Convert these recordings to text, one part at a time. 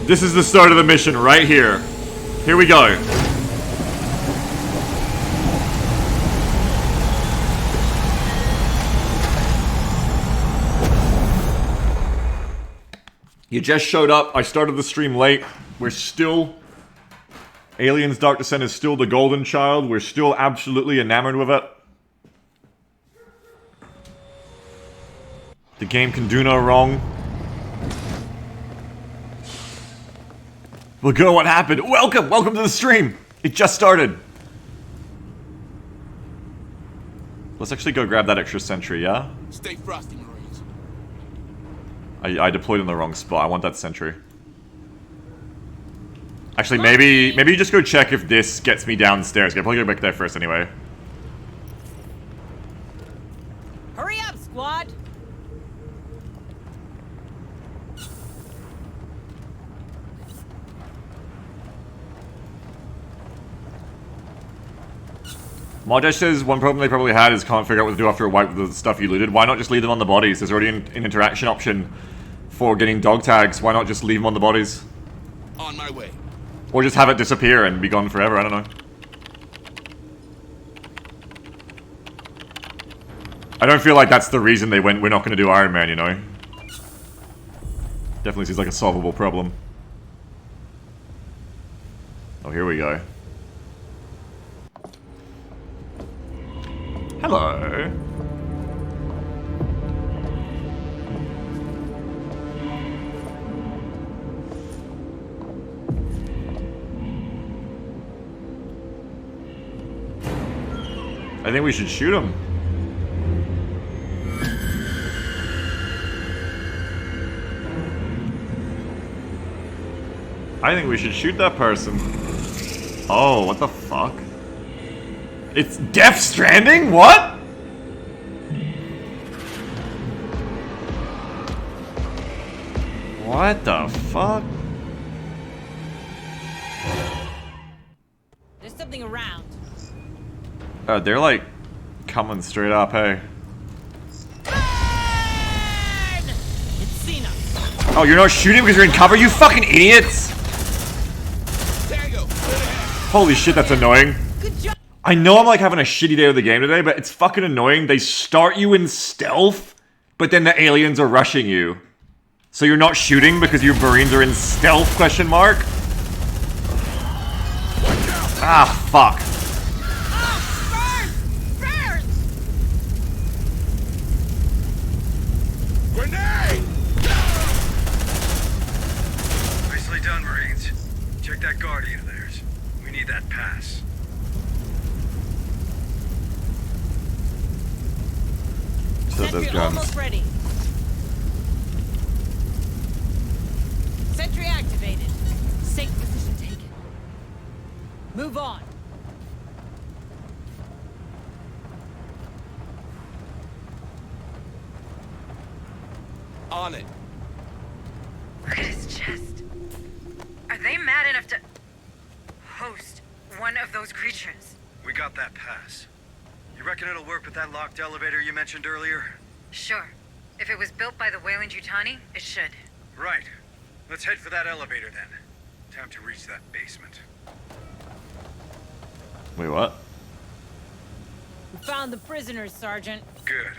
This is the start of the mission right here. Here we go. You just showed up. I started the stream late. We're still... Aliens Dark Descent is still the golden child. We're still absolutely enamored with it. The game can do no wrong. Well, go, what happened? Welcome! Welcome to the stream! It just started. Let's actually go grab that extra sentry, yeah? Stay frosty, Marines. I deployed in the wrong spot. I want that sentry. Actually, maybe you just go check if this gets me downstairs. I'll probably go back there first anyway. Hurry up, squad! Modesh says one problem they probably had is can't figure out what to do after a wipe with the stuff you looted. Why not just leave them on the bodies? There's already an interaction option for getting dog tags. Why not just leave them on the bodies? On my way. Or just have it disappear and be gone forever, I don't know. I don't feel like that's the reason they went, we're not going to do Ironman, you know? Definitely seems like a solvable problem. Oh, here we go. Hello. I think we should shoot him. I think we should shoot that person. Oh, what the fuck? It's Death Stranding? What? What the fuck? There's something around. They're like coming straight up, hey. Burn! It's seen us. Oh, you're not shooting because you're in cover, you fucking idiots! Tango. Holy shit, that's annoying. Good job. I know I'm like having a shitty day of the game today, but it's fucking annoying. They start you in stealth, but then the aliens are rushing you. So you're not shooting because your Marines are in stealth, question mark? Ah, fuck. Grenade! Nicely done, Marines. Check that Guardian of theirs. We need that pass. So those guns. Almost ready. Sentry activated. Safe position taken. Move on. On it. Look at his chest. Are they mad enough to host one of those creatures? We got that pass. You reckon it'll work with that locked elevator you mentioned earlier? Sure. If it was built by the Wayland Yutani, it should. Right. Let's head for that elevator then. Time to reach that basement. Wait, what? We found the prisoners, Sergeant. Good.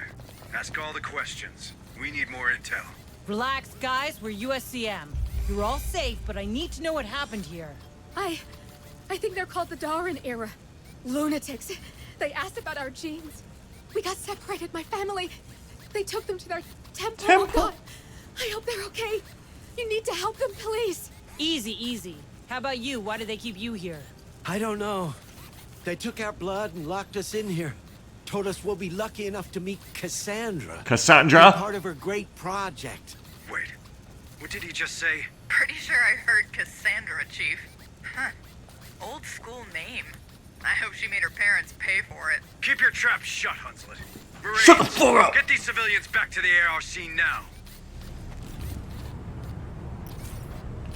Ask all the questions. We need more intel. Relax, guys. We're USCM. You're all safe, but I need to know what happened here. I think they're called the Darwin era. Lunatics. They asked about our genes. We got separated, my family. They took them to their temple. Oh God. I hope they're okay. You need to help them, please. Easy, easy. How about you? Why did they keep you here? I don't know. They took our blood and locked us in here. Told us we'll be lucky enough to meet Cassandra. Cassandra? Be part of her great project. Wait. What did he just say? Pretty sure I heard Cassandra, Chief. Huh. Old school name. I hope she made her parents pay for it. Keep your trap shut, Hunslet. Marines, Shut the fuck up! Get these civilians back to the ARC now.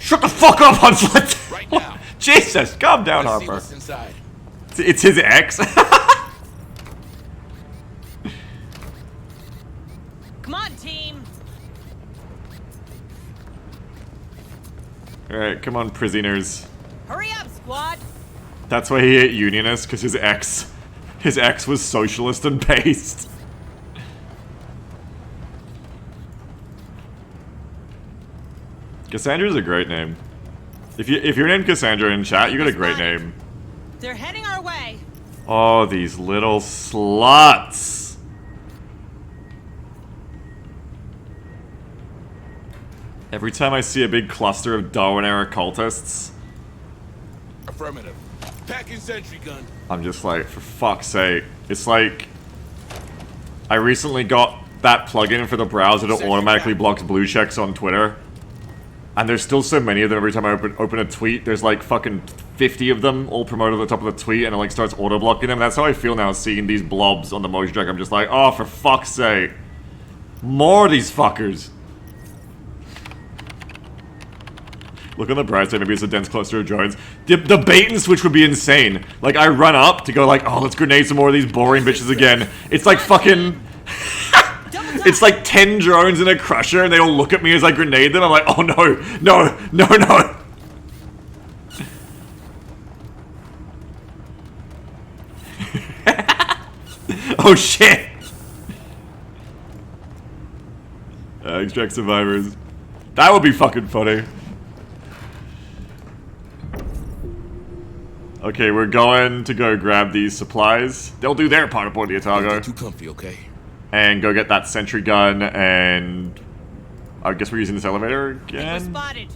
Shut the fuck up, Hunslet! Right now. Jesus, calm down, Let's see Harper. what's inside. It's his ex. Come on, team. Alright, come on, prisoners. Hurry up, squad! That's why he hit Unionist, because his ex was socialist and based. Cassandra's a great name. If you're named Cassandra in chat, you got a great name. They're heading our way. Oh, these little sluts. Every time I see a big cluster of Darwin-era cultists, Affirmative. Packing sentry gun. I'm just like, for fuck's sake. It's like, I recently got that plugin for the browser that automatically blocks blue checks on Twitter. And there's still so many of them. Every time I open a tweet, there's like fucking 50 of them all promoted at the top of the tweet, and it like starts auto-blocking them. That's how I feel now, seeing these blobs on the motion track. I'm just like, oh, for fuck's sake. More of these fuckers. Look on the bright side, maybe it's a dense cluster of drones. The bait and switch would be insane. Like, I run up to go like, oh, let's grenade some more of these boring bitches again. It's like fucking... It's like 10 drones in a crusher, and they all look at me as I grenade them. I'm like, oh no, no, no, no. Oh shit. Extract survivors. That would be fucking funny. Okay, we're going to go grab these supplies. They'll do their part aboard the Don't Otago. get too comfy, okay? And go get that sentry gun, and I guess we're using this elevator We're again. spotted.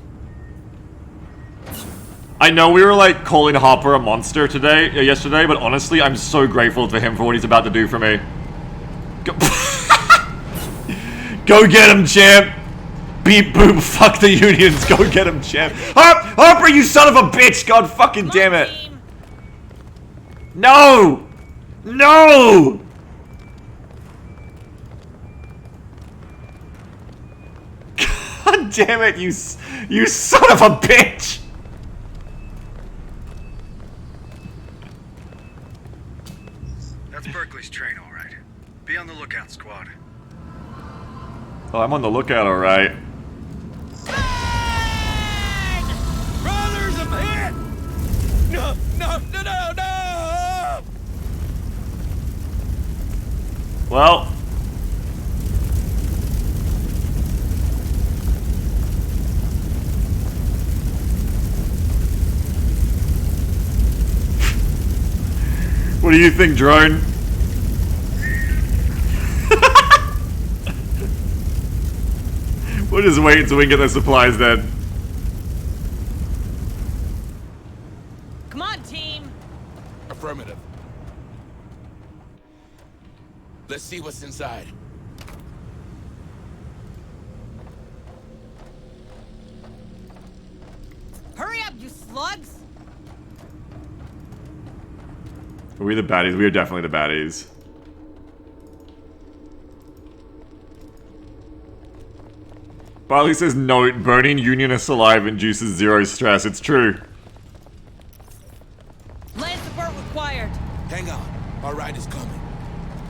I know we were like calling Hopper a monster yesterday, but honestly, I'm so grateful to him for what he's about to do for me. Go, go get him, champ! Beep boop, fuck the unions, go get him, champ. Hopper, you son of a bitch! God fucking Come damn on, it! team. No! No! God damn it, you son of a bitch! That's Berkeley's train, all right. Be on the lookout, squad. Oh, I'm on the lookout, alright. Brothers, I'm hit! No, no, no, no, no! Well. What do you think, drone? We'll just wait until we get the supplies then. Come on, team. Affirmative. Let's see what's inside. Hurry up, you slugs. Are we the baddies? We are definitely the baddies. Barley says, note, burning unionists alive induces zero stress. It's true. Land support required. Hang on. Our ride is coming.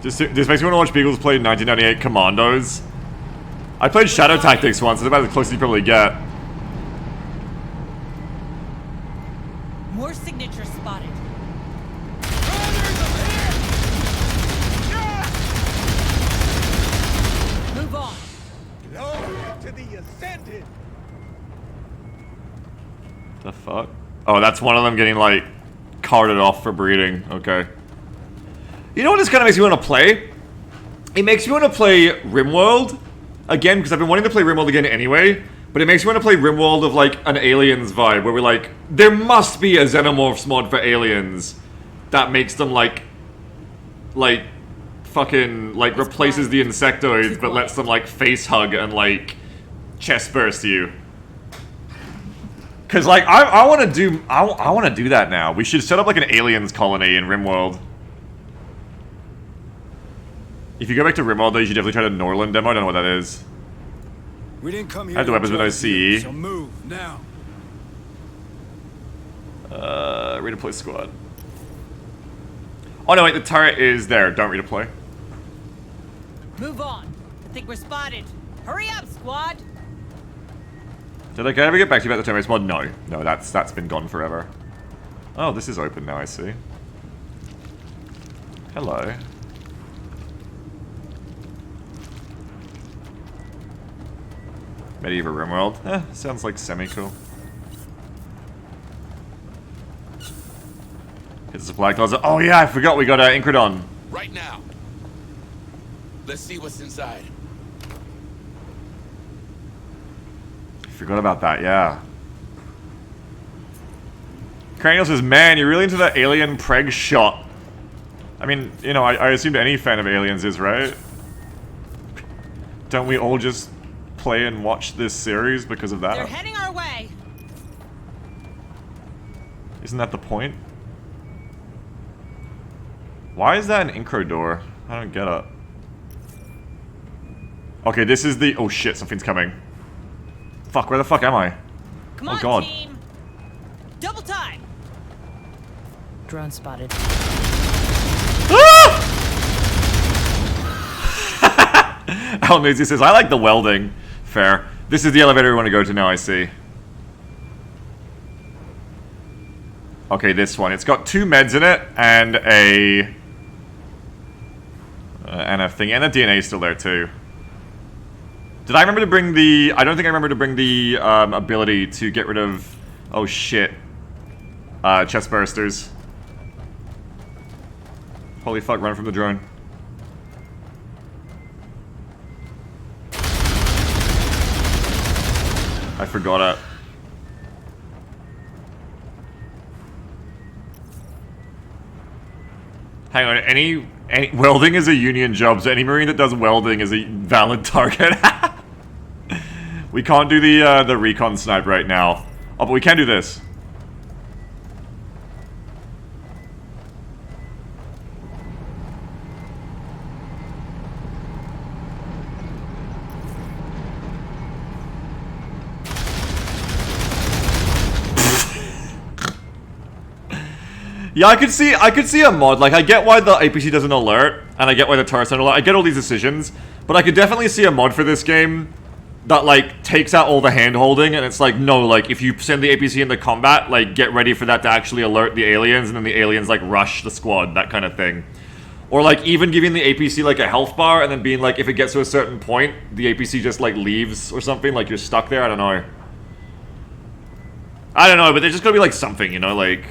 This makes me want to watch Beagles play 1998 Commandos. I played Shadow Tactics once, that's about as close as you probably get. More signatures spotted. Move on. Glory to the ascended. The fuck? Oh, that's one of them getting, like, carted off for breeding. Okay. You know what this kind of makes me want to play? It makes me want to play RimWorld again, because I've been wanting to play RimWorld again anyway, but it makes me want to play RimWorld of, like, an Aliens vibe, where we're like, there must be a Xenomorphs mod for Aliens that makes them, like, fucking, like, replaces the insectoids, but lets them, like, face hug and, like, chest burst you. Cause, like, I want to do that now. We should set up, like, an Aliens colony in RimWorld. If you go back to RimWorld, though, you should definitely try the Norland demo. I don't know what that is. We didn't come here. I have the weapons with no CE. So move now. Redeploy squad. Oh no, wait, the turret is there. Don't redeploy. Move on. I think we're spotted. Hurry up, squad. Did I ever get back to you about the terrorist mod? No. No, that's been gone forever. Oh, this is open now, I see. Hello. Medieval RimWorld. Sounds like semi-cool. Hit the supply closet. Oh yeah, I forgot we got Incredon. Right now. Let's see what's inside. Forgot about that, yeah. Cranial says, man, you're really into that alien preg shot. I mean, you know, I assumed any fan of aliens is, right? Don't we all just play and watch this series because of that? They're heading our way. Isn't that the point? Why is that an incro door? I don't get it. Okay, this is the... Oh shit, something's coming. Fuck, where the fuck am I? Come Oh, on, God. team. Double time. Drone spotted. Al Newsy says, I like the welding. Fair. This is the elevator we want to go to now, I see. Okay, this one. It's got 2 meds in it, and a... and a thing, and the DNA is still there too. Did I remember to bring the... I don't think I remember to bring the ability to get rid of... Oh shit. Chest bursters. Holy fuck, run from the drone. I forgot it. Hang on, any welding is a union job, so any Marine that does welding is a valid target. We can't do the recon snipe right now. Oh, but we can do this. Yeah, I could see a mod. Like, I get why the APC doesn't alert, and I get why the turrets don't alert. I get all these decisions, but I could definitely see a mod for this game that, like, takes out all the hand-holding, and it's like, no, like, if you send the APC into combat, like, get ready for that to actually alert the aliens, and then the aliens, like, rush the squad, that kind of thing. Or, like, even giving the APC, like, a health bar, and then being like, if it gets to a certain point, the APC just, like, leaves or something, like, you're stuck there, I don't know. I don't know, but there's just gotta be, like, something, you know, like...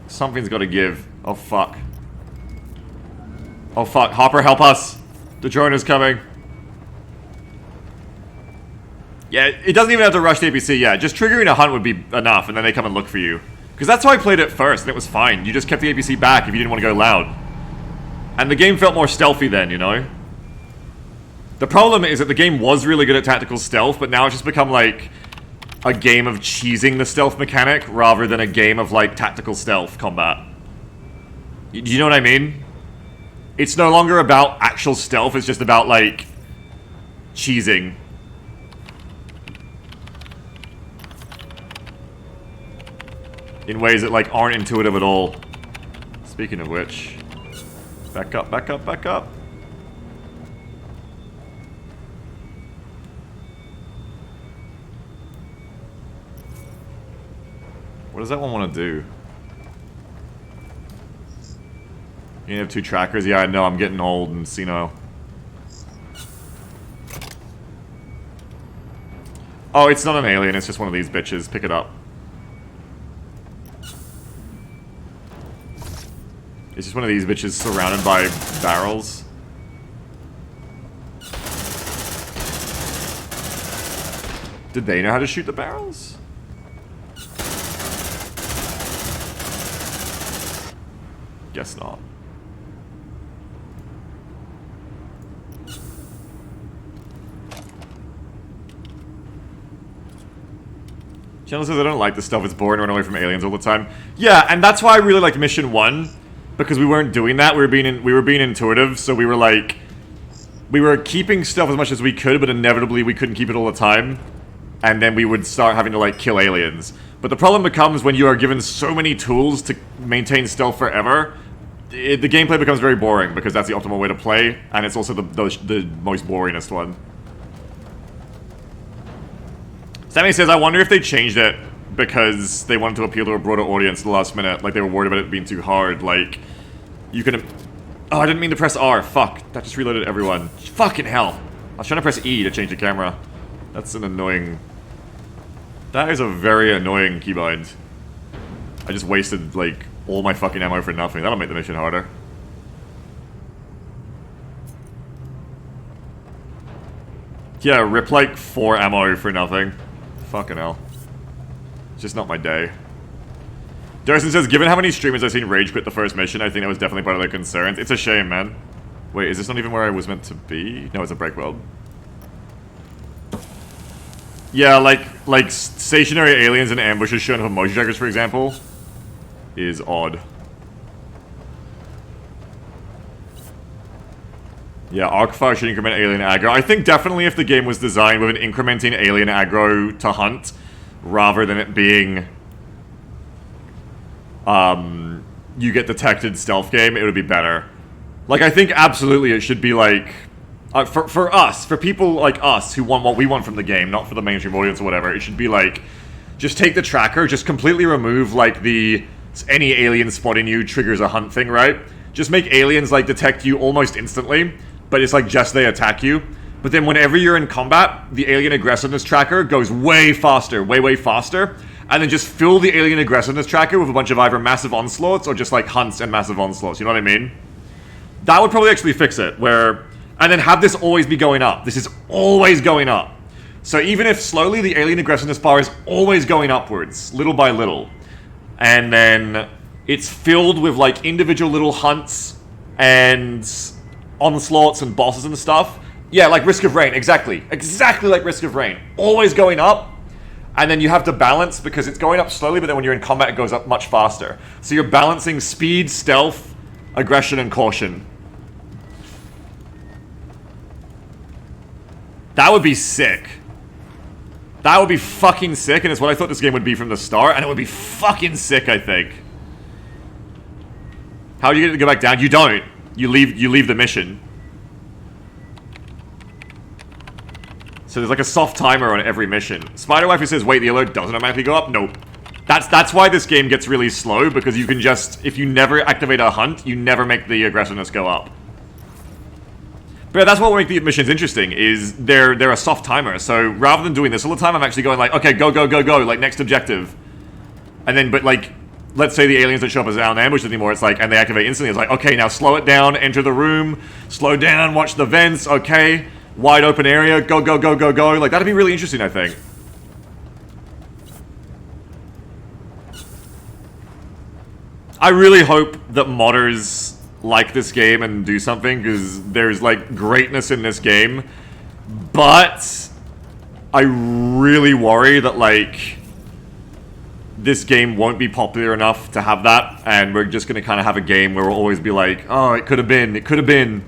Something's gotta give. Oh, fuck. Oh, fuck. Hopper, help us! The drone is coming. Yeah, it doesn't even have to rush the APC, yeah. Just triggering a hunt would be enough, and then they come and look for you. Because that's how I played it first, and it was fine. You just kept the APC back if you didn't want to go loud. And the game felt more stealthy then, you know? The problem is that the game was really good at tactical stealth, but now it's just become, like... a game of cheesing the stealth mechanic rather than a game of, like, tactical stealth combat. Do you know what I mean? It's no longer about actual stealth, it's just about, like, cheesing. In ways that, like, aren't intuitive at all. Speaking of which... Back up, back up, back up. What does that one want to do? You have 2 trackers? Yeah, I know, I'm getting old and senile. Oh, it's not an alien, it's just one of these bitches. Pick it up. It's just one of these bitches surrounded by barrels. Did they know how to shoot the barrels? Guess not. Channel says I don't like this stuff, it's boring to run away from aliens all the time. Yeah, and that's why I really liked Mission 1, because we weren't doing that, we were being intuitive, so we were like... We were keeping stuff as much as we could, but inevitably we couldn't keep it all the time. And then we would start having to, like, kill aliens. But the problem becomes when you are given so many tools to maintain stealth forever, the gameplay becomes very boring, because that's the optimal way to play, and it's also the most boringest one. Sammy says, I wonder if they changed it because they wanted to appeal to a broader audience at the last minute. Like, they were worried about it being too hard. Like, you can... Oh, I didn't mean to press R. Fuck. That just reloaded everyone. Fucking hell. I was trying to press E to change the camera. That's an annoying... That is a very annoying keybind. I just wasted, like, all my fucking ammo for nothing. That'll make the mission harder. Yeah, rip, like, 4 ammo for nothing. Fucking hell. It's just not my day. Darcy says, given how many streamers I've seen rage quit the first mission, I think that was definitely part of their concerns. It's a shame, man. Wait, is this not even where I was meant to be? No, it's a break weld. Yeah, like stationary aliens and ambushes shown from motion trackers, for example, is odd. Yeah, arc fire should increment alien aggro. I think definitely if the game was designed with an incrementing alien aggro to hunt, rather than it being you get detected stealth game, it would be better. Like, I think absolutely it should be like, for us, for people like us who want what we want from the game, not for the mainstream audience or whatever, it should be like, just take the tracker, just completely remove like the any alien spotting you triggers a hunt thing, right? Just make aliens like detect you almost instantly, but it's like just they attack you. But then whenever you're in combat, the alien aggressiveness tracker goes way faster, way faster. And then just fill the alien aggressiveness tracker with a bunch of either massive onslaughts or just like hunts and massive onslaughts, you know what I mean? That would probably actually fix it, where... And then have this always be going up. This is always going up. So even if slowly, the alien aggressiveness bar is always going upwards, little by little. And then it's filled with like individual little hunts and onslaughts and bosses and stuff. Yeah, like Risk of Rain, exactly. Exactly like Risk of Rain. Always going up. And then you have to balance because it's going up slowly, but then when you're in combat, it goes up much faster. So you're balancing speed, stealth, aggression, and caution. That would be sick. That would be fucking sick, and it's what I thought this game would be from the start, and it would be fucking sick, I think. How do you get it to go back down? You don't. You leave the mission. So there's like a soft timer on every mission. Spider-Wife says, wait, the alert doesn't automatically go up? Nope. That's why this game gets really slow, because you can just, if you never activate a hunt, you never make the aggressiveness go up. But yeah, that's what will make the missions interesting, is they're a soft timer. So rather than doing this all the time, I'm actually going like, okay, go, like next objective. And then, but like, let's say the aliens don't show up as an ambush anymore, it's like, and they activate instantly, it's like, okay, now slow it down, enter the room, slow down, watch the vents, okay. Wide open area, go. Like, that'd be really interesting, I think. I really hope that modders like this game and do something, because there's, like, greatness in this game. But I really worry that, like, this game won't be popular enough to have that, and we're just gonna kind of have a game where we'll always be like, oh, it could have been. It could have been.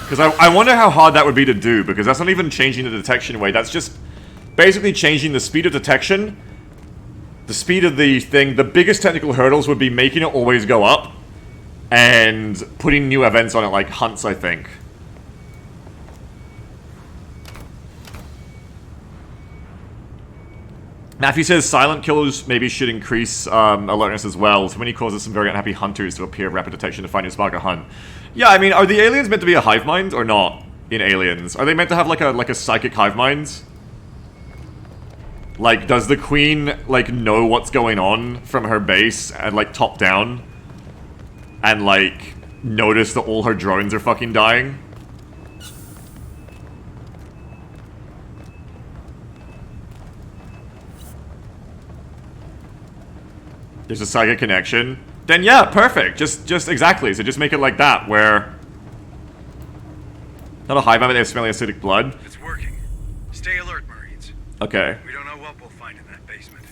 Because I wonder how hard that would be to do, because that's not even changing the detection weight, that's just basically changing the speed of detection, the speed of the thing. The biggest technical hurdles would be making it always go up, and putting new events on it, like hunts, I think. Matthew says silent killers maybe should increase alertness as well. Too many causes some very unhappy hunters to appear rapid detection to find and spark a hunt. Yeah, I mean, are the aliens meant to be a hive mind or not in Aliens? Are they meant to have like a psychic hive mind? Like, does the queen like know what's going on from her base and like top down, and like notice that all her drones are fucking dying? There's a psychic connection. Then yeah, perfect. Just exactly. So just make it like that, where not a hive mind, they have smelly acidic blood. It's working. Stay alert, Marines. Okay. We don't know what we'll find in that basement.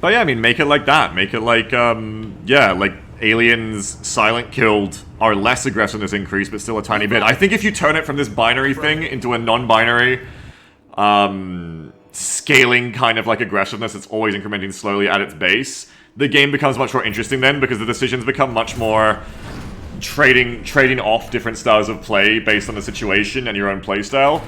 But yeah, I mean, make it like that. Make it like, yeah, like aliens silent killed are less aggressiveness increase, but still a tiny bit. I think if you turn it from this binary thing into a non-binary, scaling kind of like aggressiveness, it's always incrementing slowly at its base, the game becomes much more interesting then, because the decisions become much more trading off different styles of play based on the situation and your own playstyle.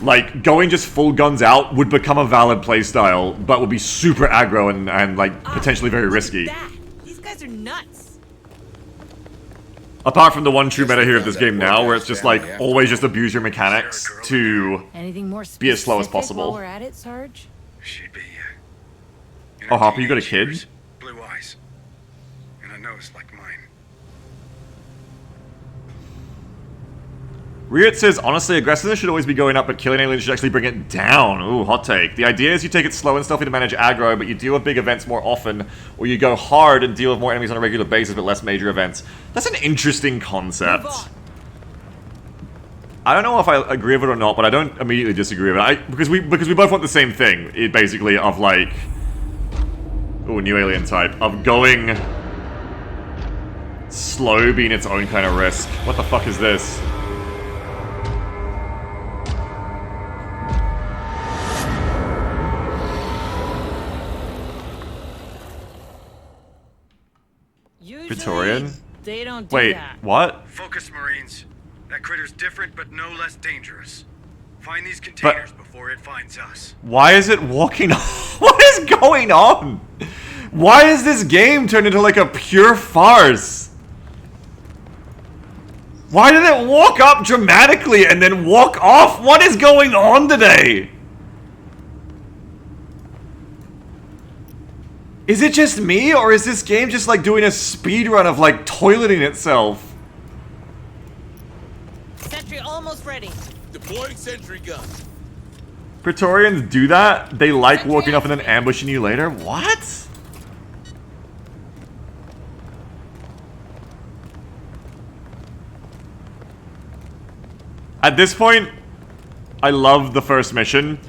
Like, going just full guns out would become a valid playstyle, but would be super aggro and like, potentially very risky. These guys are nuts. Apart from the one true meta here of this game now, where it's just like, always just abuse your mechanics to Anything more be as slow as specific possible. while we're at it, Sarge? She'd be, Oh, Hopper, you got a kid? Blue eyes. And a nose like mine. Riot says, honestly, aggressiveness should always be going up, but killing aliens should actually bring it down. Ooh, hot take. The idea is you take it slow and stealthy to manage aggro, but you deal with big events more often, or you go hard and deal with more enemies on a regular basis, but less major events. That's an interesting concept. I don't know if I agree with it or not, but I don't immediately disagree with it. Because we both want the same thing, basically, of like... Ooh, new alien type. Of going... slow being its own kind of risk. What the fuck is this? Victorian? They don't do Wait, that. what? Focus, Marines. That critter's different, but no less dangerous. Find these containers before it finds us. Why is it walking on? What is going on? Why is this game turned into like a pure farce? Why did it walk up dramatically and then walk off? What is going on today? Is it just me, or is this game just like doing a speed run of like toileting itself? Sentry almost ready. Deploying sentry gun. Praetorians do that? They like walking up and then ambushing you later? What? At this point, I love the first mission,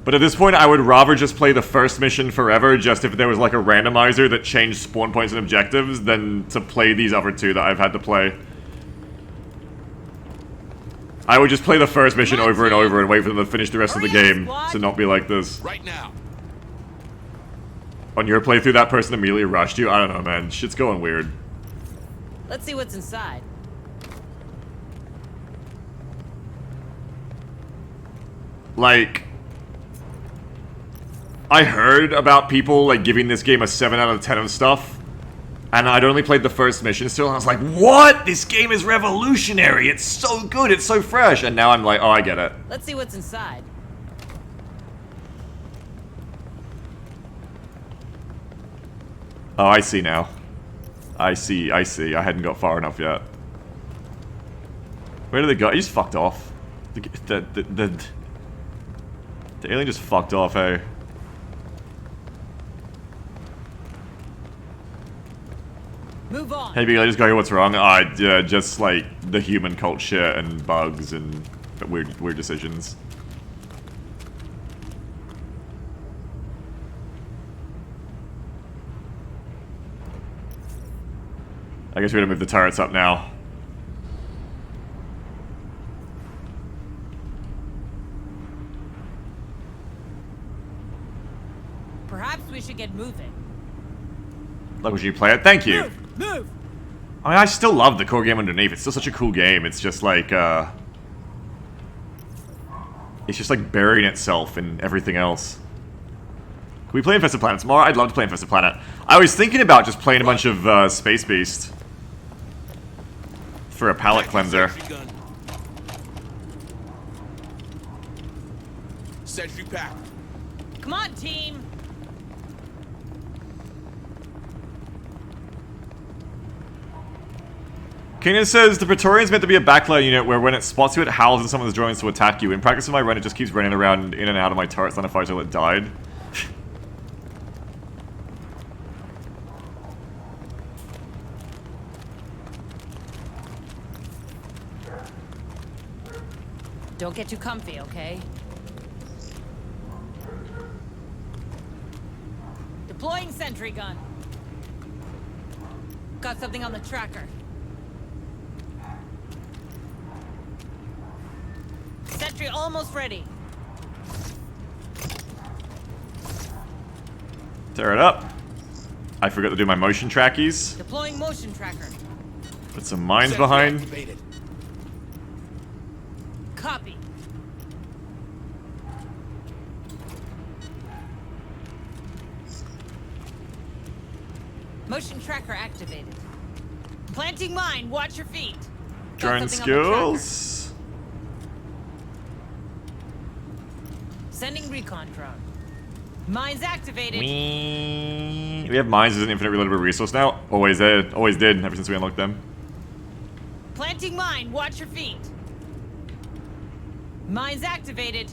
but at this point I would rather just play the first mission forever, just if there was like a randomizer that changed spawn points and objectives, than to play these other two that I've had to play. I would just play the first mission over and over and wait for them to finish the rest of the game to not be like this. Right now. On your playthrough, that person immediately rushed you? I don't know, man. Shit's going weird. Let's see what's inside. Like, I heard about people like giving this game a 7 out of 10 of stuff, and I'd only played the first mission still, and I was like, what? This game is revolutionary, it's so good, it's so fresh, and now I'm like, oh, I get it. Let's see what's inside. Oh, I see now. I see, I hadn't got far enough yet. Where did they go? He just fucked off. The alien just fucked off, hey. Move on. Hey, Beagle, just go here, what's wrong? Yeah, just like the human cult shit and bugs and weird decisions. I guess we're gonna move the turrets up now. Perhaps we should get moving. Like, would you play it? Thank you. Move! I mean, I still love the core game underneath. It's still such a cool game. It's just like, it's just like burying itself in everything else. Can we play Infested Planet tomorrow? I'd love to play Infested Planet. I was thinking about just playing a bunch of Space Beast for a palate cleanser. Sentry pack. Come on, team! Kanan says, the Praetorian's meant to be a backline unit where when it spots you it howls and someone joins to attack you. In practice of my run, it just keeps running around in and out of my turrets on a fire till it died. Don't get too comfy, okay? Deploying sentry gun. Got something on the tracker. Sentry almost ready. Tear it up. I forgot to do my motion trackies. Deploying motion tracker. Put some mines Sentry behind. activated. Copy. Motion tracker activated. Planting mine. Watch your feet. Got Drone something on the tracker. skills. Sending recon drone. Mines activated. We have mines as an infinite reloadable resource now. Always did. Always did. Ever since we unlocked them. Planting mine. Watch your feet. Mines activated.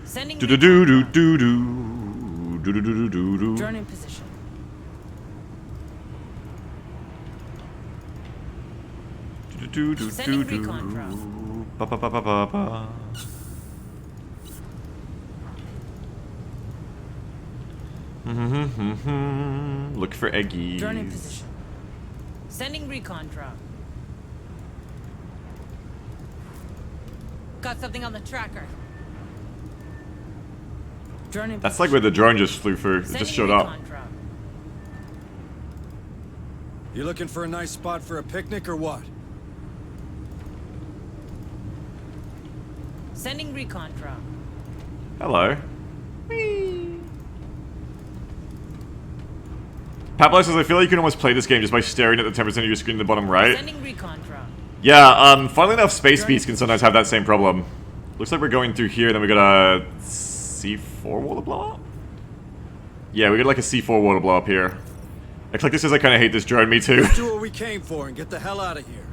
Sending Do do do do do do do do do do do. drone in position. Do do do Sending do recon do. drone. Ba ba ba ba ba ba. Look for eggies. Drone in position. Sending recon drone. Got something on the tracker. Drone in That's like where the drone just flew through. It Sending just showed up. recon drone. You looking for a nice spot for a picnic or what? Sending recon drone. Hello. Pablo says, I feel like you can almost play this game just by staring at the 10% of your screen in the bottom right. Sending recon drone. Yeah, funnily enough, space beasts can sometimes have that same problem. Looks like we're going through here, then we got a C4 water blow up? Yeah, we got like a C4 water blow up here. I click this as I kind of hate this drone, me too. Let's do what we came for and get the hell out of here.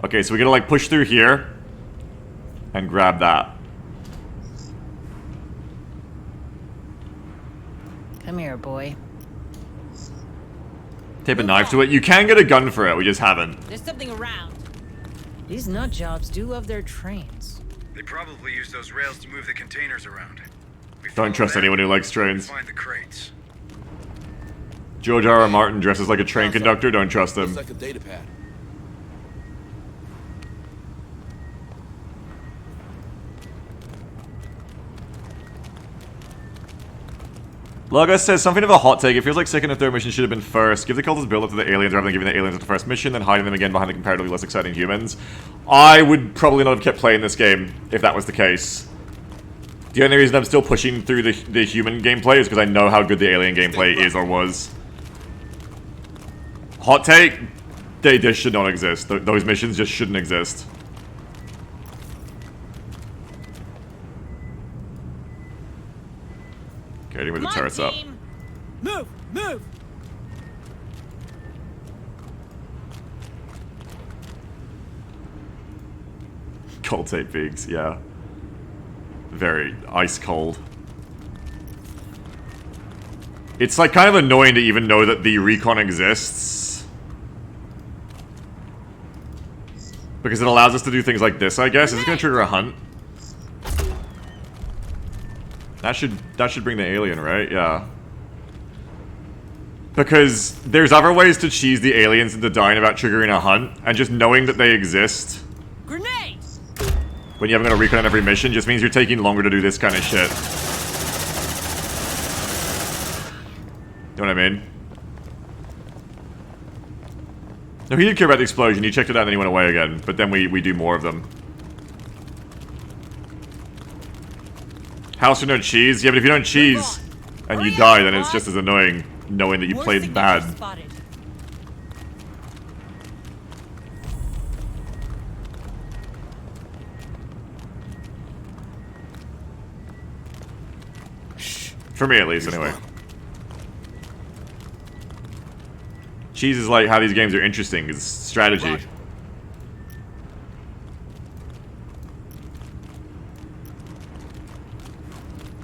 Okay, so we gotta like push through here and grab that. Come here, boy. Tape a knife to it. You can get a gun for it, we just haven't. There's something around. These nut jobs do love their trains. They probably use those rails to move the containers around. We Don't follow trust them, anyone who likes trains. Find the crates. George R. R. Martin dresses like a train conductor, don't trust him. Looks like a data pad. Logos says something of a hot take. It feels like second and third mission should have been first. Give the cultists build up to the aliens rather than giving the aliens at the first mission, then hiding them again behind the comparatively less exciting humans. I would probably not have kept playing this game if that was the case. The only reason I'm still pushing through the human gameplay is because I know how good the alien gameplay is or was. Hot take? They just should not exist. Those missions just shouldn't exist. Okay, with the Come on, turrets up. team. Move! Move! Cold tape pigs, yeah. Very ice cold. It's like kind of annoying to even know that the recon exists. Because it allows us to do things like this, I guess. Is it gonna trigger a hunt? That should bring the alien, right? Yeah. Because there's other ways to cheese the aliens into dying about triggering a hunt, and just knowing that they exist Grenade! when you haven't got a recon on every mission just means you're taking longer to do this kind of shit. You know what I mean? No, he didn't care about the explosion. He checked it out and then he went away again. But then we do more of them. House with no cheese? Yeah, but if you don't cheese and you die, then it's just as annoying knowing that you More played signatures bad. spotted. For me, at least, anyway. Cheese is like how these games are interesting. It's strategy. Roger.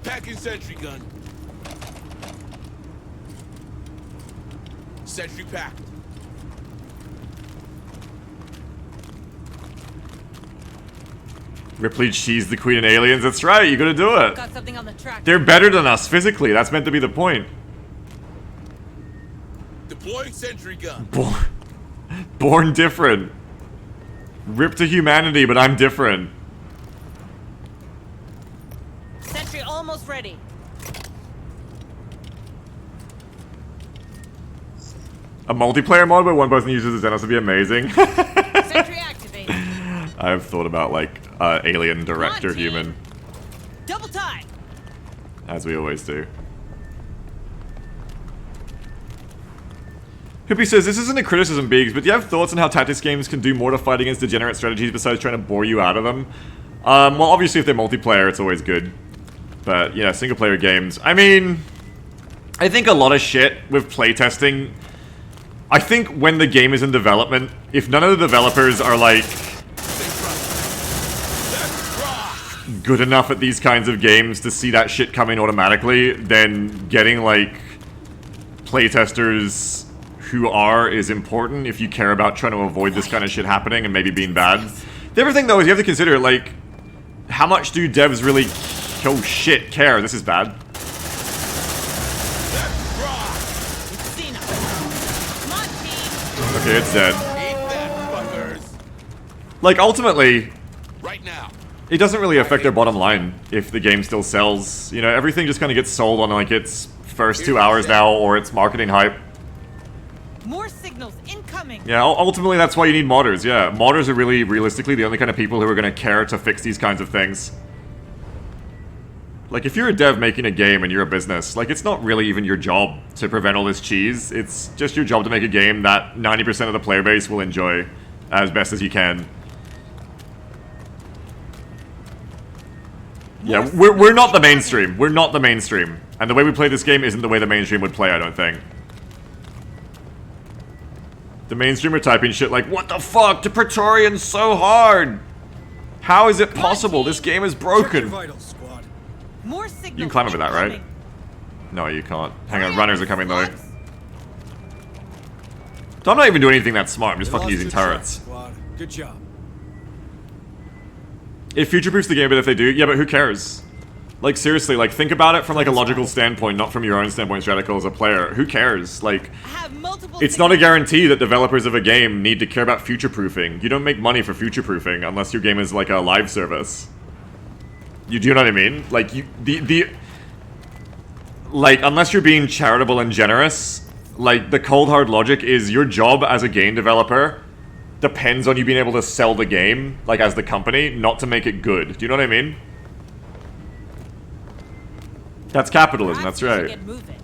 Packing sentry gun. Sentry packed. Ripley cheese the Queen and aliens. That's right. You gotta do it. Got something on the track. They're better than us physically. That's meant to be the point. Deploying sentry gun. Born different. Ripped to humanity, but I'm different. Sentry almost ready. A multiplayer mod where one person uses the Xenos would be amazing. Sentry activated. I've thought about like alien director team. human, Double time. as we always do. Hippie says, this isn't a criticism, Biggs, but do you have thoughts on how tactics games can do more to fight against degenerate strategies besides trying to bore you out of them? Well, obviously if they're multiplayer, it's always good. But, yeah, single-player games. I mean, I think a lot of shit with playtesting... I think when the game is in development, if none of the developers are, like... good enough at these kinds of games to see that shit coming automatically, then getting, like, playtesters... who are is important if you care about trying to avoid this kind of shit happening and maybe being bad. The other thing though is you have to consider, like, how much do devs really, oh shit, care? This is bad. Okay, it's dead. Like, ultimately, Right now. it doesn't really affect their bottom line if the game still sells. You know, everything just kind of gets sold on, like, its first 2 hours now or its marketing hype. More signals incoming. Yeah, ultimately that's why you need modders, yeah. Modders are really, realistically, the only kind of people who are going to care to fix these kinds of things. Like, if you're a dev making a game and you're a business, like, it's not really even your job to prevent all this cheese. It's just your job to make a game that 90% of the player base will enjoy as best as you can. Yeah, we're not the mainstream. We're not the mainstream. And the way we play this game isn't the way the mainstream would play, I don't think. The mainstream are typing shit like, what the fuck? The Praetorian's so hard! How is it possible? This game is Check your broken. vitals, squad. More signals. You can climb over that, right? incoming. No, you can't. Hang on, runners are coming though. So I'm not even doing anything that smart, I'm just You fucking lost using your track, turrets. squad. Good job. It future-proofs the game a bit if they do, yeah, but who cares? Like, seriously, like, think about it from, like, a logical standpoint, not from your own standpoint, Stratical, as a player. Who cares? Like, I have multiple it's not a signals. guarantee that developers of a game need to care about future-proofing. You don't make money for future-proofing unless your game is, like, a live service. You do know what I mean? Like, like, unless you're being charitable and generous, like, the cold hard logic is your job as a game developer depends on you being able to sell the game, like, as the company, not to make it good. Do you know what I mean? That's capitalism, that's Perhaps we right. should get moving.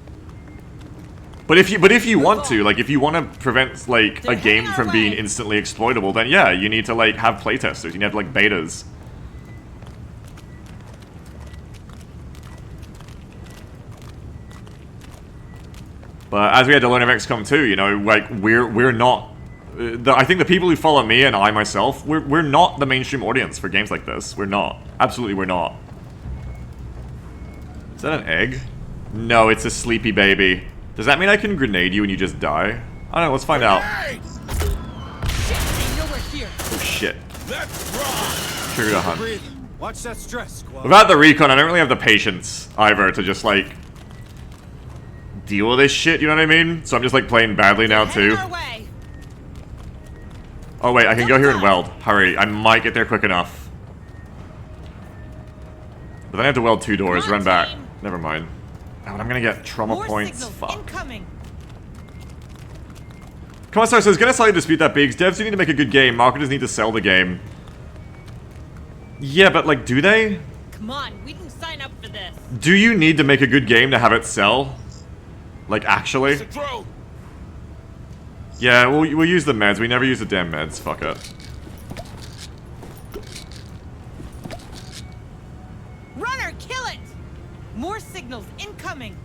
But if you want to, like, if you want to prevent, like, a They're game heading our from being way. instantly exploitable, then yeah, you need to, like, have playtesters. You need to have, like, betas. But as we had to learn of XCOM 2, you know, like, we're not... I think the people who follow me and I myself, we're not the mainstream audience for games like this. We're not. Absolutely we're not. Is that an egg? No, it's a sleepy baby. Does that mean I can grenade you and you just die? I don't know, let's find out. Hey, Shit, ain't nowhere here. Oh shit. let's rock. Triggered a hunt. Breathe. Watch that stress, squad. Without the recon, I don't really have the patience either to just, like, deal with this shit, you know what I mean? So I'm just, like, playing badly now Heading too. our way. Oh wait, I can go here and weld. Hurry, I might get there quick enough. But then I have to weld 2 doors, Come on, run back. team. Never mind. Oh, and I'm gonna get trauma More points. signals Fuck. incoming. Commissar says, gonna slightly dispute that, Biggs. Devs do need to make a good game. Marketers need to sell the game. Yeah, but, like, do they? Come on, we didn't sign up for this. Do you need to make a good game to have it sell? Like, actually? It's a drone. Yeah, we'll use the meds. We never use the damn meds. Fuck it. Runner, kill it! More signals incoming.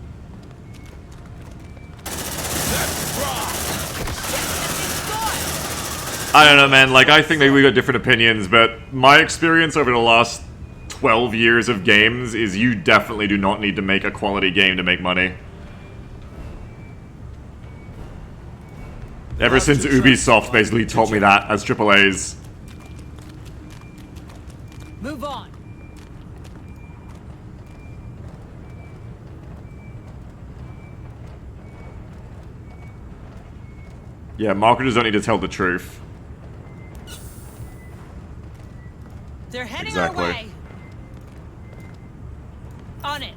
Let's rock. It's gone. I don't know, man. Like, I think maybe we got different opinions, but my experience over the last 12 years of games is you definitely do not need to make a quality game to make money. Ever since Ubisoft basically taught me that as AAAs. Move on. Yeah, marketers don't need to tell the truth. They're heading Exactly. our way. On it.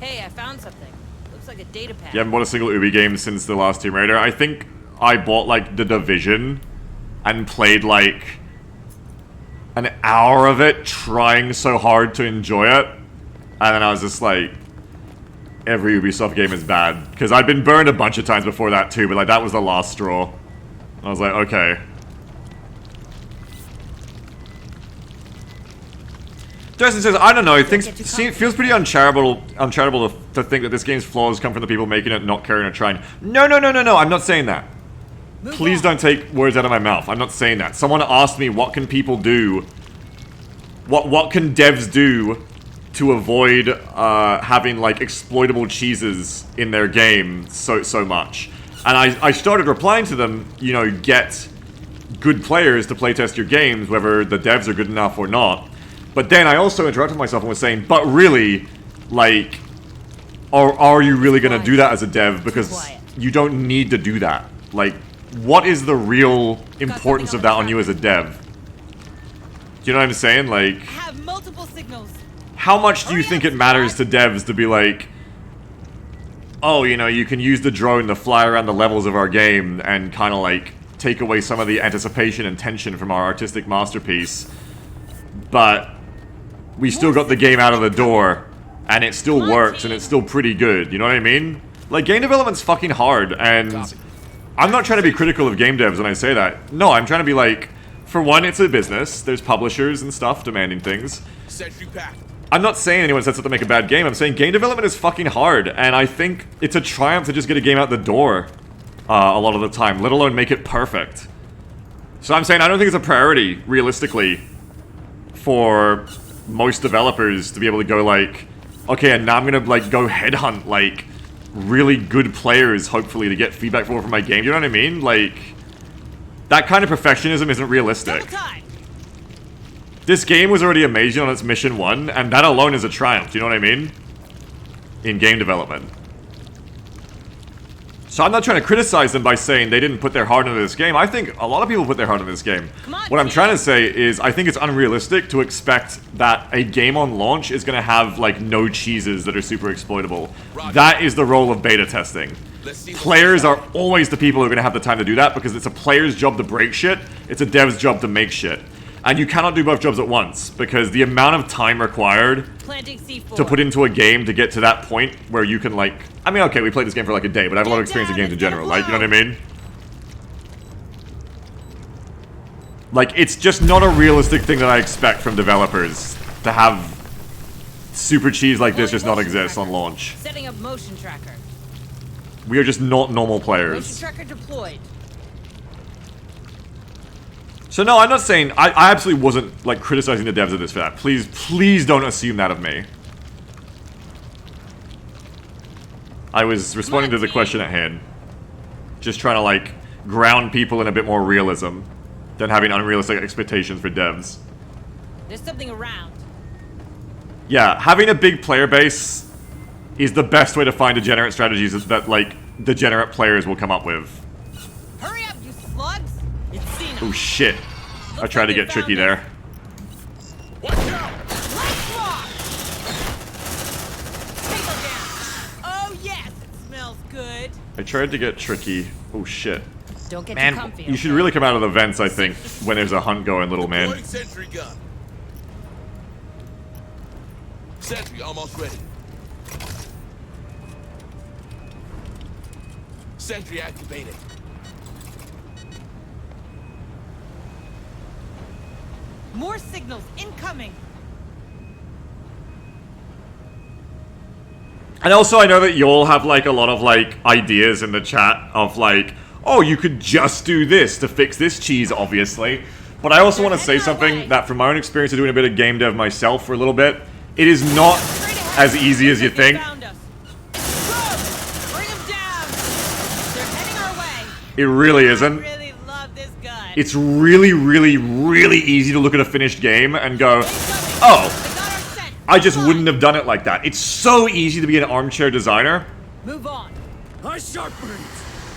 Hey, I found something. Looks Looks like a data pad. You haven't bought a single Ubi game since the last Tomb Raider. I think I bought, like, The Division and played, like, an hour of it trying so hard to enjoy it. And then I was just like, every Ubisoft game is bad. Because I'd been burned a bunch of times before that too, but, like, that was the last straw. I was like, okay. Justin says, I don't know, it feels pretty uncharitable to think that this game's flaws come from the people making it not caring or trying. No, I'm not saying that. Please don't take words out of my mouth. I'm not saying that. Someone asked me, what can people do? What can devs do to avoid having, like, exploitable cheeses in their game so much? And I started replying to them, you know, get good players to playtest your games, whether the devs are good enough or not. But then I also interrupted myself and was saying, but really, like, are you really going to do that as a dev? Because you don't need to do that. Like, what is the real importance of that on you as a dev? Do you know what I'm saying? Like, Have multiple signals. how much do you think it matters to devs to be like, oh, you know, you can use the drone to fly around the levels of our game and kind of, like, take away some of the anticipation and tension from our artistic masterpiece, but we still got the game out of the door, and it still works, and it's still pretty good, you know what I mean? Like, game development's fucking hard, and I'm not trying to be critical of game devs when I say that. No, I'm trying to be like, for one, it's a business, there's publishers and stuff demanding things. Sentry packed. I'm not saying anyone sets up to make a bad game, I'm saying game development is fucking hard, and I think it's a triumph to just get a game out the door a lot of the time, let alone make it perfect. So I'm saying I don't think it's a priority, realistically, for most developers to be able to go like, okay, and now I'm gonna like go headhunt like really good players, hopefully, to get feedback from my game. You know what I mean? Like, that kind of perfectionism isn't realistic. This game was already amazing on its mission 1, and that alone is a triumph. Do you know what I mean? In game development. So I'm not trying to criticize them by saying they didn't put their heart into this game. I think a lot of people put their heart into this game. What I'm trying to say is I think it's unrealistic to expect that a game on launch is going to have, like, no cheeses that are super exploitable. That is the role of beta testing. Players are always the people who are going to have the time to do that because it's a player's job to break shit, it's a dev's job to make shit. And you cannot do both jobs at once, because the amount of time required to put into a game to get to that point where you can, like... I mean, okay, we played this game for like a day, but I have a lot of experience in games in general, like, you know what I mean? Like, it's just not a realistic thing that I expect from developers to have super cheese like this just not exist on launch. Setting up motion tracker. We are just not normal Motion players. tracker deployed. So no, I'm not saying... I absolutely wasn't, like, criticizing the devs of this for that. Please don't assume that of me. I was responding to the question at hand. Just trying to, like, ground people in a bit more realism than having unrealistic expectations for devs. There's something around. Yeah, having a big player base is the best way to find degenerate strategies that, like, degenerate players will come up with. Hurry up, you slugs! It's Cena. Oh shit. I tried to get tricky there. Watch out! Let's rock! Take her down. Oh yes, it smells good. I tried to get tricky. Oh shit. Don't get too Man, comfy. you should really come out of the vents, I think, when there's a hunt going, little man. Deploying sentry gun. Sentry almost ready. Sentry activated. More signals incoming. And also, I know that you'll have, like, a lot of, like, ideas in the chat of, like, oh, you could just do this to fix this cheese, obviously. But I also want to say something that, from my own experience of doing a bit of game dev myself for a little bit, it is not as easy as you think. Found us. Go! Bring 'em down. They're heading our way. It really isn't. I really love this gun. It's really, really, really easy to look at a finished game and go, oh, I just wouldn't have done it like that. It's so easy to be an armchair designer. Move on. Eyes sharp, Marines.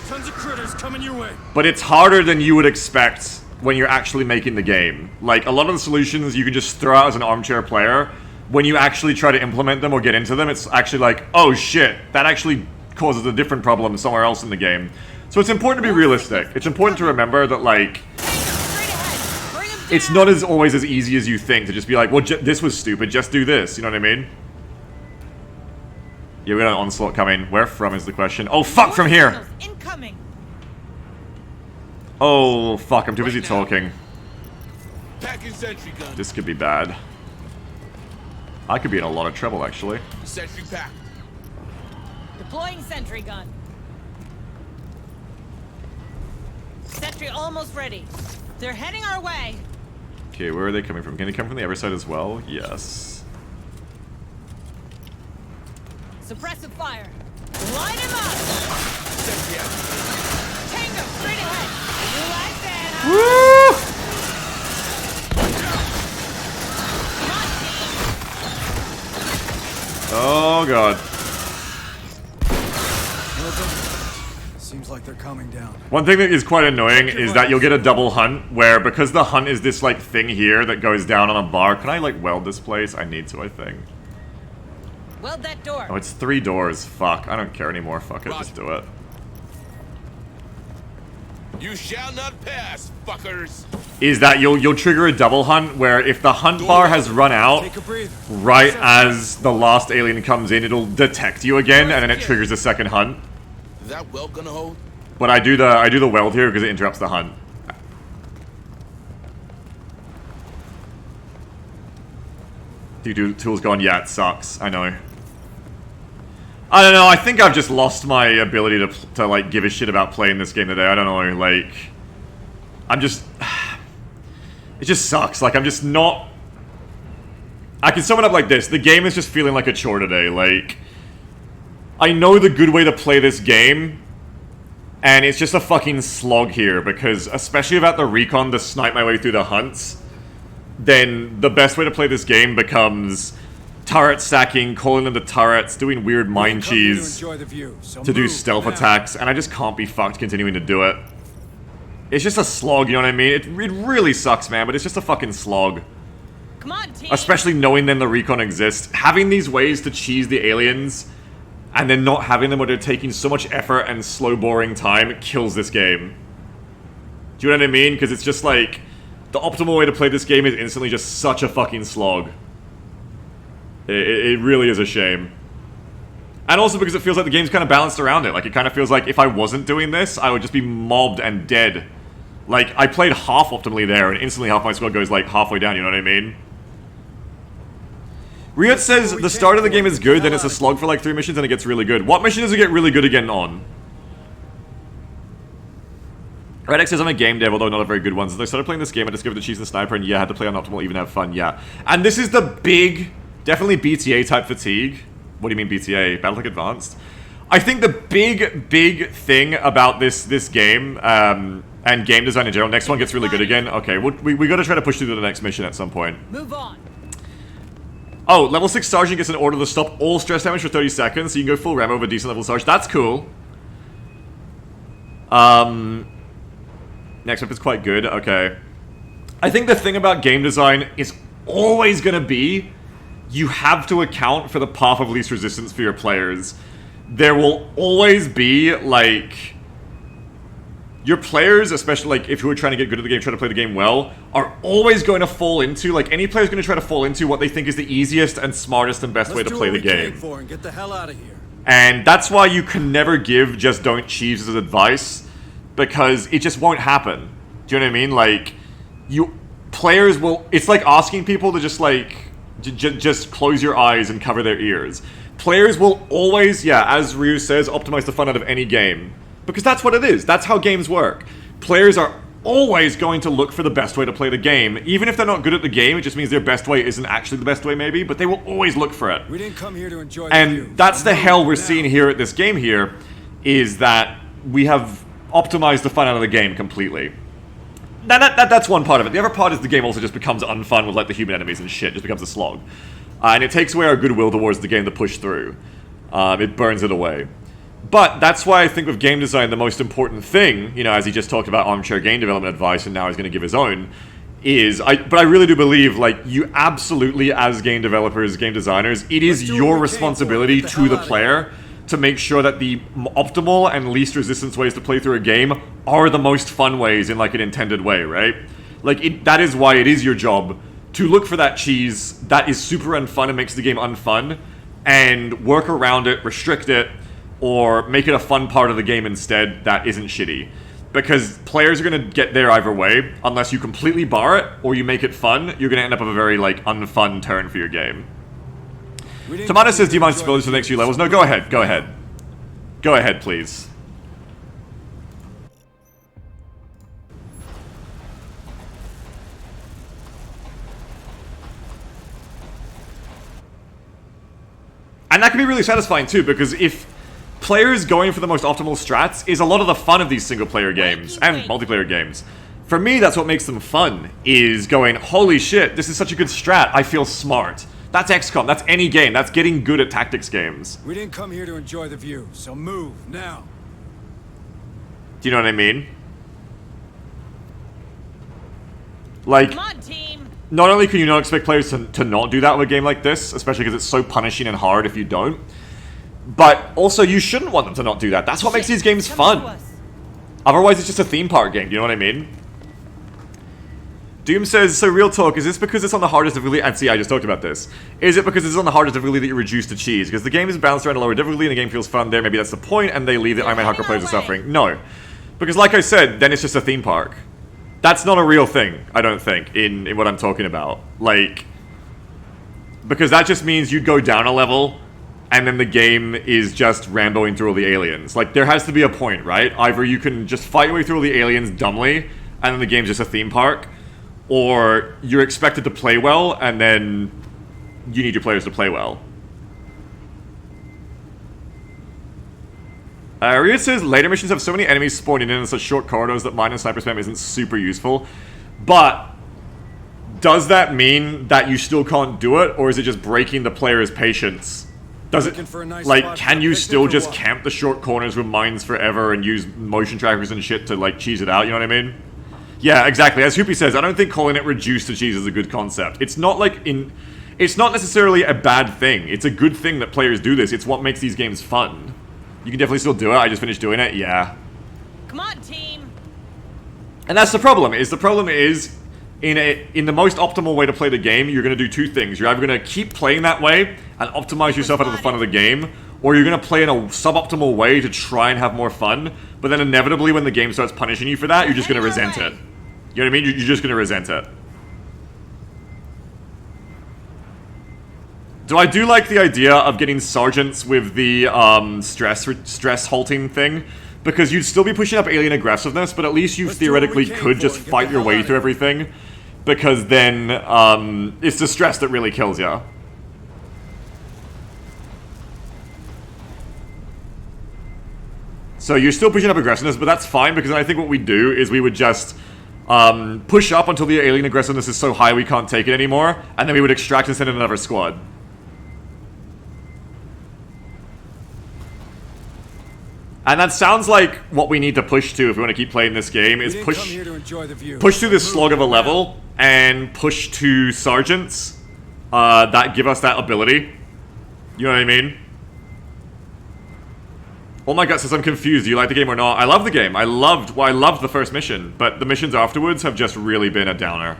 Tons of critters coming your way. But it's harder than you would expect when you're actually making the game. Like, a lot of the solutions you can just throw out as an armchair player. When you actually try to implement them or get into them, it's actually like, oh shit, that actually causes a different problem somewhere else in the game. So it's important to be realistic. It's important to remember that, like, it's not always as easy as you think to just be like, well, this was stupid, just do this. You know what I mean? Yeah, we got an onslaught coming. Where from is the question. Oh, fuck, from here! Incoming. Oh, fuck, I'm too busy talking. Packing sentry gun. This could be bad. I could be in a lot of trouble, actually. Sentry pack. Deploying sentry gun. Sentry almost ready. They're heading our way. Okay, where are they coming from? Can they come from the other side as well? Yes. Suppressive fire. Light him up. Sentry out. Tango straight ahead. You like that, huh? Woo! Come on, team. Oh, God. Seems like they're coming down. One thing that is quite annoying is that you'll get a double hunt, where because the hunt is this, like, thing here that goes down on a bar. Can I, like, weld this place? I need to, I think. Weld that door. Oh, it's 3 doors. Fuck. I don't care anymore. Fuck it. Just do it. You shall not pass, fuckers. Is that you'll trigger a double hunt, where if the hunt bar has run out, Take a breather. right as the last alien comes in, it'll detect you again, and then it triggers a second hunt. Is that well gonna hold? But I do the weld here because it interrupts the hunt. Tool's gone. Yeah, it sucks. I know. I don't know. I think I've just lost my ability to like give a shit about playing this game today. I don't know. Like, I'm just. It just sucks. Like, I'm just not. I can sum it up like this: the game is just feeling like a chore today. Like, I know the good way to play this game, and it's just a fucking slog here, because especially about the recon to snipe my way through the hunts, then the best way to play this game becomes turret stacking, calling into turrets, doing weird mine cheese to do stealth attacks, and I just can't be fucked continuing to do it. It's just a slog, you know what I mean? It really sucks, man, but it's just a fucking slog. Come on, team. Especially knowing then the recon exists. Having these ways to cheese the aliens, and then not having them, where they're taking so much effort and slow, boring time, kills this game. Do you know what I mean? Because it's just like, the optimal way to play this game is instantly just such a fucking slog. It really is a shame. And also because it feels like the game's kind of balanced around it. Like, it kind of feels like if I wasn't doing this, I would just be mobbed and dead. Like, I played half optimally there, and instantly half my squad goes, like, halfway down, you know what I mean? Riot says the start of the game is good, then it's a slog for like 3 missions, and it gets really good. What mission does it get really good again on? Redx says I'm a game dev, although not a very good one. Since I started playing this game, I discovered the cheese and sniper, and yeah, I had to play on optimal, even have fun, yeah. And this is the big, definitely BTA type fatigue. What do you mean BTA? Battletech Advanced? I think the big thing about this game, and game design in general, next one gets really good again. Okay, we gotta try to push through to the next mission at some point. Move on. Oh, level 6 Sergeant gets an order to stop all stress damage for 30 seconds, so you can go full Ramo with a decent level Sergeant. That's cool. Next up is quite good. Okay. I think the thing about game design is always gonna be, you have to account for the path of least resistance for your players. There will always be, like, your players, especially, like, if you were trying to get good at the game, trying to play the game well, are always going to fall into, like, any player's going to try to fall into what they think is the easiest and smartest and best way to play the game. And get the hell out of here. And that's why you can never give just don't cheese as advice, because it just won't happen. Do you know what I mean? Like, players will, it's like asking people to just, like, just close your eyes and cover their ears. Players will always, yeah, as Ryu says, optimize the fun out of any game. Because that's what it is. That's how games work. Players are always going to look for the best way to play the game. Even if they're not good at the game, it just means their best way isn't actually the best way, maybe, but they will always look for it. We didn't come here to enjoy and that's the hell we're seeing here at this game here, is that we have optimized the fun out of the game completely. That's one part of it. The other part is the game also just becomes unfun with, like, the human enemies and shit. It just becomes a slog. And it takes away our goodwill towards the game to push through. It burns it away. But that's why I think with game design, the most important thing, you know, as he just talked about armchair game development advice, and now he's going to give his own, is, but I really do believe, like, you absolutely, as game developers, game designers, it is your responsibility to the player to make sure that the optimal and least resistance ways to play through a game are the most fun ways in like an intended way, right? Like, that is why it is your job to look for that cheese that is super unfun and makes the game unfun, and work around it, restrict it, or make it a fun part of the game instead that isn't shitty. Because players are going to get there either way. Unless you completely bar it, or you make it fun, you're going to end up with a very, like, unfun turn for your game. Tomato says, do you mind spoilers for the next few levels? No, go ahead, go ahead. Go ahead, please. And that can be really satisfying too, because if players going for the most optimal strats is a lot of the fun of these single-player games and multiplayer games. For me, that's what makes them fun, is going, holy shit, this is such a good strat, I feel smart. That's XCOM, that's any game, that's getting good at tactics games. We didn't come here to enjoy the view, so move, now. Do you know what I mean? Like, Come on, team. not only can you not expect players to not do that with a game like this, especially because it's so punishing and hard if you don't, but also you shouldn't want them to not do that. That's what makes these games fun. Otherwise, it's just a theme park game, do you know what I mean? Doom says, so real talk, is this because it's on the hardest difficulty? And see, I just talked about this. Is it because it's on the hardest difficulty that you reduce to cheese? Because the game is balanced around a lower difficulty and the game feels fun there, maybe that's the point, and they leave the Ironman hardcore players are suffering. No. Because like I said, then it's just a theme park. That's not a real thing, I don't think, in what I'm talking about. Like, because that just means you'd go down a level, and then the game is just Ramboing through all the aliens. Like, there has to be a point, right? Either you can just fight your way through all the aliens dumbly, and then the game's just a theme park, or you're expected to play well, and then you need your players to play well. Rhea says, later missions have so many enemies spawning in such short corridors that mine and sniper spam isn't super useful. But does that mean that you still can't do it, or is it just breaking the player's patience? Does it, like, can you still just camp the short corners with mines forever and use motion trackers and shit to, like, cheese it out, you know what I mean? Yeah, exactly. As Hoopy says, I don't think calling it reduced to cheese is a good concept. It's not like it's not necessarily a bad thing. It's a good thing that players do this. It's what makes these games fun. You can definitely still do it. I just finished doing it. Yeah. Come on, team. And that's the problem. In the most optimal way to play the game, you're going to do two things. You're either going to keep playing that way and optimize yourself out of the fun of the game, or you're going to play in a suboptimal way to try and have more fun, but then inevitably when the game starts punishing you for that, you're just going to resent it. You know what I mean? You're just going to resent it. Do I do like the idea of getting sergeants with the stress halting thing? Because you'd still be pushing up alien aggressiveness, but at least you theoretically could just fight your way through everything. Because then it's the stress that really kills you. So you're still pushing up aggressiveness, but that's fine, because I think what we do is we would just push up until the alien aggressiveness is so high we can't take it anymore, and then we would extract and send in another squad. And that sounds like what we need to push to if we want to keep playing this game, is push through this slog of a level and push to sergeants that give us that ability. You know what I mean? Oh my god, says I'm confused. Do you like the game or not? I love the game. I loved the first mission, but the missions afterwards have just really been a downer.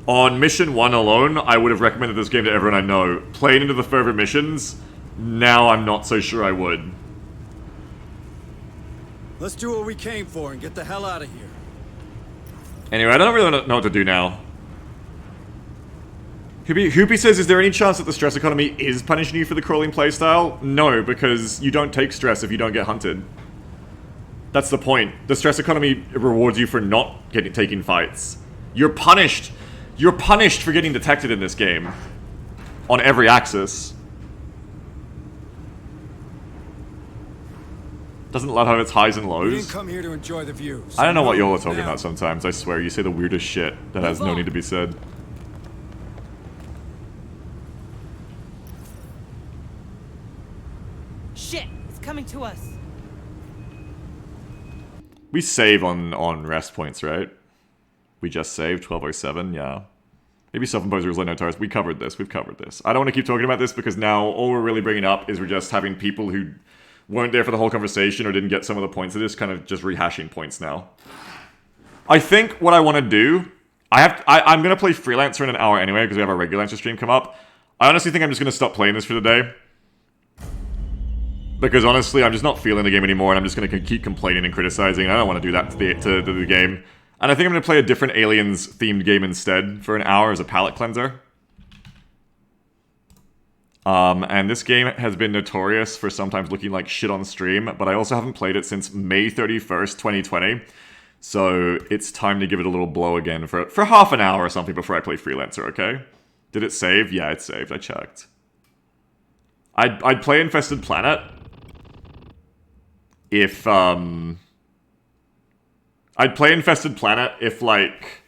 On mission 1 alone, I would have recommended this game to everyone I know. Playing into the further missions, now I'm not so sure I would. Let's do what we came for and get the hell out of here. Anyway, I don't really know what to do now. Hoopy says, is there any chance that the stress economy is punishing you for the crawling playstyle? No, because you don't take stress if you don't get hunted. That's the point. The stress economy rewards you for not taking fights. You're punished. You're punished for getting detected in this game. On every axis. Doesn't love have its highs and lows. We didn't come here to enjoy the view, so I don't know what y'all are talking about sometimes, I swear. You say the weirdest shit that has no need to be said. Shit, it's coming to us. We save on rest points, right? We just saved 12:07, yeah. Maybe self-imposed rules like no tires. We covered this. We've covered this. I don't want to keep talking about this because now all we're really bringing up is we're just having people who weren't there for the whole conversation or didn't get some of the points of this kind of just rehashing points now. I think what I want to do... I'm going to play Freelancer in an hour anyway because we have our Regulator stream come up. I honestly think I'm just going to stop playing this for the day. Because honestly, I'm just not feeling the game anymore and I'm just going to keep complaining and criticizing. And I don't want to do that to the game. And I think I'm going to play a different Aliens-themed game instead for an hour as a palate cleanser. And this game has been notorious for sometimes looking like shit on stream, but I also haven't played it since May 31st, 2020. So it's time to give it a little blow again for half an hour or something before I play Freelancer, okay? Did it save? Yeah, it saved. I checked. I'd play Infested Planet if, I'd play Infested Planet if, like...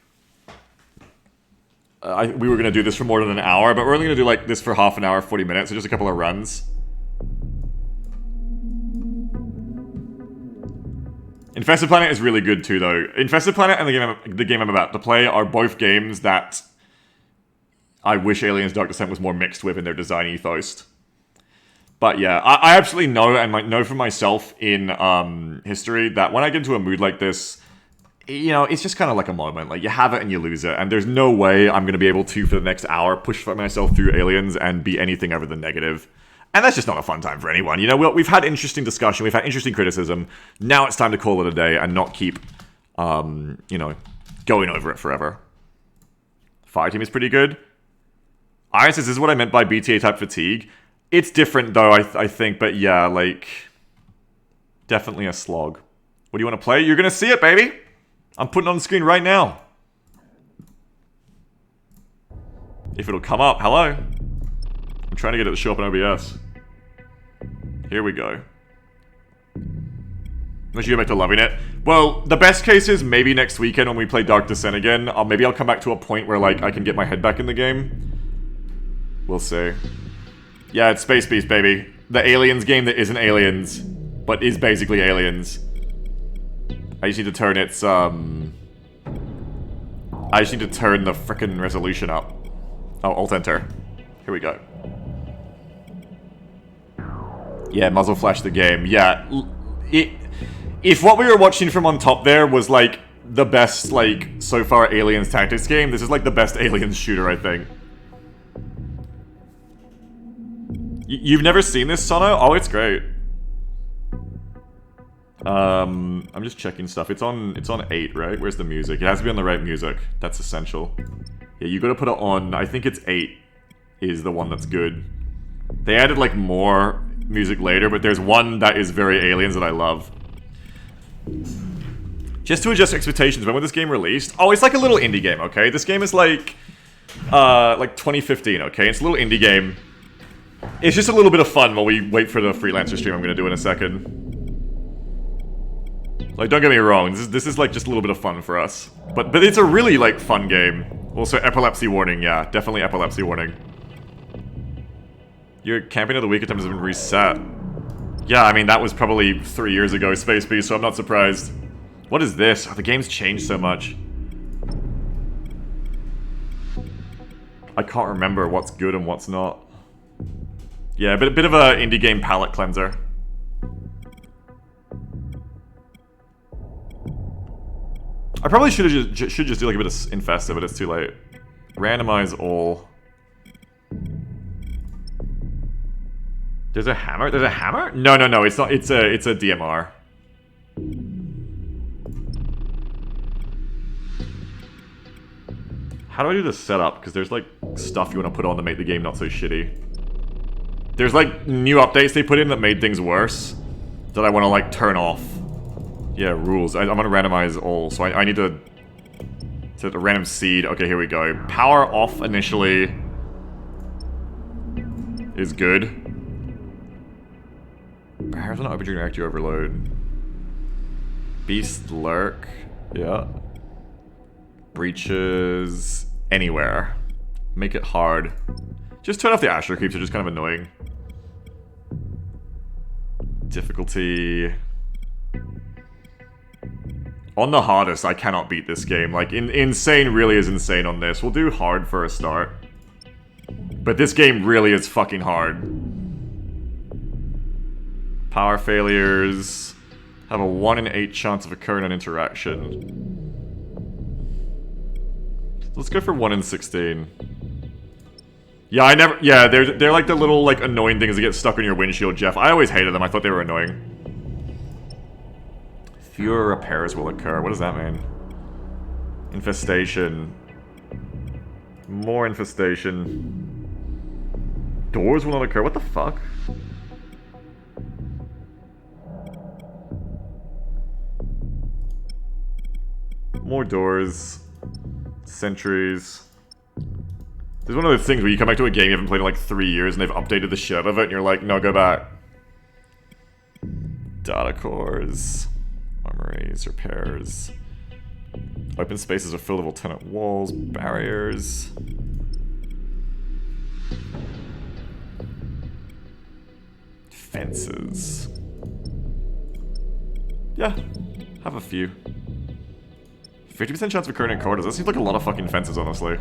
we were going to do this for more than an hour, but we're only going to do, like, this for half an hour, 40 minutes, so just a couple of runs. Infested Planet is really good too, though. Infested Planet and the game I'm about to play are both games that I wish Aliens Dark Descent was more mixed with in their design ethos. But yeah, I absolutely know and know for myself in history that when I get into a mood like this, you know, it's just kind of like a moment. Like, you have it and you lose it, and there's no way I'm going to be able to, for the next hour, push myself through Aliens and be anything other than negative. And that's just not a fun time for anyone. You know, we've had interesting discussion, we've had interesting criticism. Now it's time to call it a day and not keep, you know, going over it forever. Fireteam is pretty good. Iron says, this is what I meant by BTA-type fatigue. It's different, though, I think. But yeah, like, definitely a slog. What do you want to play? You're going to see it, baby. I'm putting it on the screen right now. If it'll come up. Hello. I'm trying to get it to show up in OBS. Here we go. Unless you go back to loving it. Well, the best case is maybe next weekend when we play Dark Descent again. Maybe I'll come back to a point where, like, I can get my head back in the game. We'll see. Yeah, it's Space Beast, baby. The Aliens game that isn't Aliens, but is basically Aliens. I just need to turn its, I just need to turn the frickin' resolution up. Oh, Alt-Enter. Here we go. Yeah, muzzle flash the game. Yeah, if what we were watching from on top there was, like, the best, like, so far Aliens tactics game, this is, like, the best Aliens shooter, I think. You've never seen this, Sono? Oh, it's great. I'm just checking stuff. It's on 8, right? Where's the music? It has to be on the right music. That's essential. Yeah, you gotta put it on, I think it's 8 is the one that's good. They added, like, more music later, but there's one that is very Aliens that I love. Just to adjust expectations, when was this game released? Oh, it's like a little indie game, okay? This game is like 2015, okay? It's a little indie game. It's just a little bit of fun while we wait for the Freelancer stream I'm gonna do in a second. Like, don't get me wrong, this is like just a little bit of fun for us. But it's a really, like, fun game. Also, epilepsy warning, yeah, definitely epilepsy warning. Your camping of the week attempts have been reset. Yeah, I mean, that was probably 3 years ago, Space Beast, so I'm not surprised. What is this? Oh, the game's changed so much. I can't remember what's good and what's not. Yeah, a bit of a indie game palette cleanser. I probably should just do like a bit of Infesta, but it's too late. Randomize all. There's a hammer? There's a hammer? No, it's not. It's a DMR. How do I do the setup? Because there's like stuff you want to put on to make the game not so shitty. There's like new updates they put in that made things worse that I want to like turn off. Yeah, rules. I'm gonna randomize all, so I need to set a random seed. Okay, here we go. Power off initially is good. Perhaps not open during reactor overload. Beast lurk. Yeah. Breaches anywhere. Make it hard. Just turn off the Astro creeps, are just kind of annoying. Difficulty. on the hardest, I cannot beat this game. Like, insane really is insane on this. We'll do hard for a start. But this game really is fucking hard. Power failures have a 1 in 8 chance of occurring on interaction. Let's go for 1 in 16. Yeah, they're like the little, like, annoying things that get stuck on your windshield, Jeff. I always hated them. I thought they were annoying. Fewer repairs will occur. What does that mean? Infestation. More infestation. Doors will not occur. What the fuck? More doors. Sentries. There's one of those things where you come back to a game you haven't played in like 3 years and they've updated the shit out of it and you're like, no, go back. Data cores. Armories, repairs. Open spaces are filled with alternate walls, barriers. Fences. Yeah, have a few. 50% chance of occurring in corridors. That seems like a lot of fucking fences, honestly.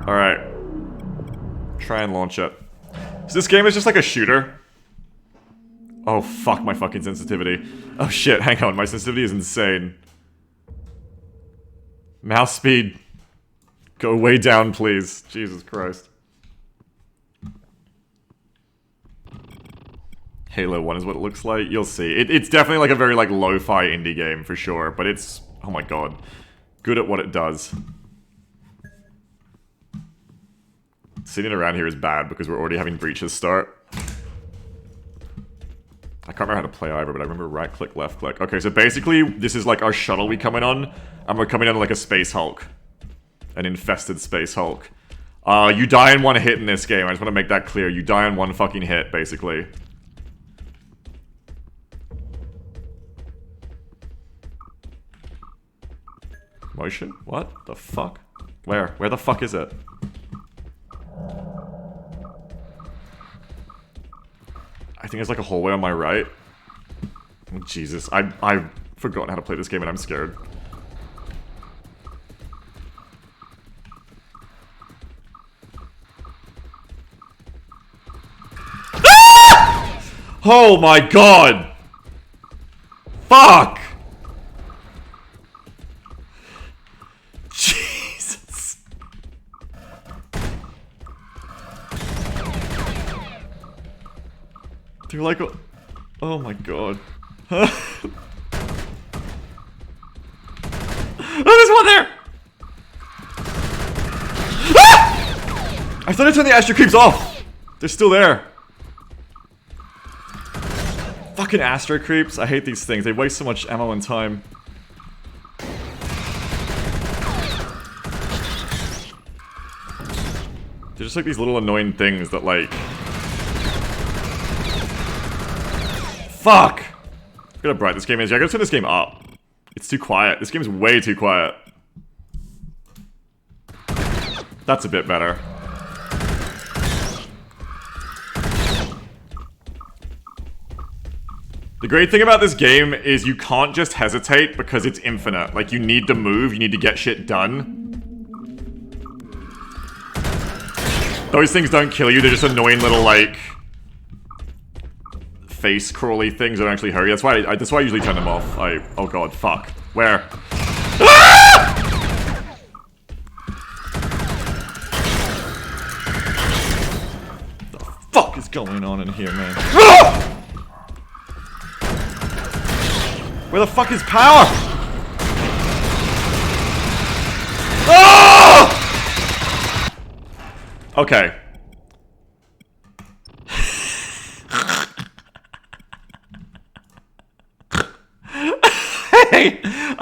Alright. Try and launch it. So this game is just like a shooter. Oh, fuck my fucking sensitivity. Oh shit, hang on, my sensitivity is insane. Mouse speed. Go way down, please. Jesus Christ. Halo 1 is what it looks like. You'll see. It's definitely like a very like lo-fi indie game for sure, but it's, oh my god, good at what it does. Sitting around here is bad because we're already having breaches start. I can't remember how to play either, but I remember right click, left click. Okay, so basically this is like our shuttle we come in on, and we're coming in like a Space Hulk. An infested Space Hulk. You die in one hit in this game, I just want to make that clear. You die in one fucking hit, basically. Motion? What the fuck? Where? Where the fuck is it? I think there's like a hallway on my right. Oh, Jesus, I've forgotten how to play this game and I'm scared. Ah! Oh my god! Fuck! Jesus. They're like, oh my god. Oh, there's one there! Ah! I thought I turned the Astro Creeps off. They're still there. Fucking Astro Creeps. I hate these things. They waste so much ammo and time. They're just like these little annoying things that like... Fuck! Look how bright this game is. Yeah, I gotta turn this game up. It's too quiet. This game is way too quiet. That's a bit better. The great thing about this game is you can't just hesitate because it's infinite. Like, you need to move, you need to get shit done. Those things don't kill you, they're just annoying little, like... face crawly things that don't actually hurt you. That's why I usually turn them off. Oh god, fuck. Where? Ah! What the fuck is going on in here, man? Ah! Where the fuck is power? Ah! Okay.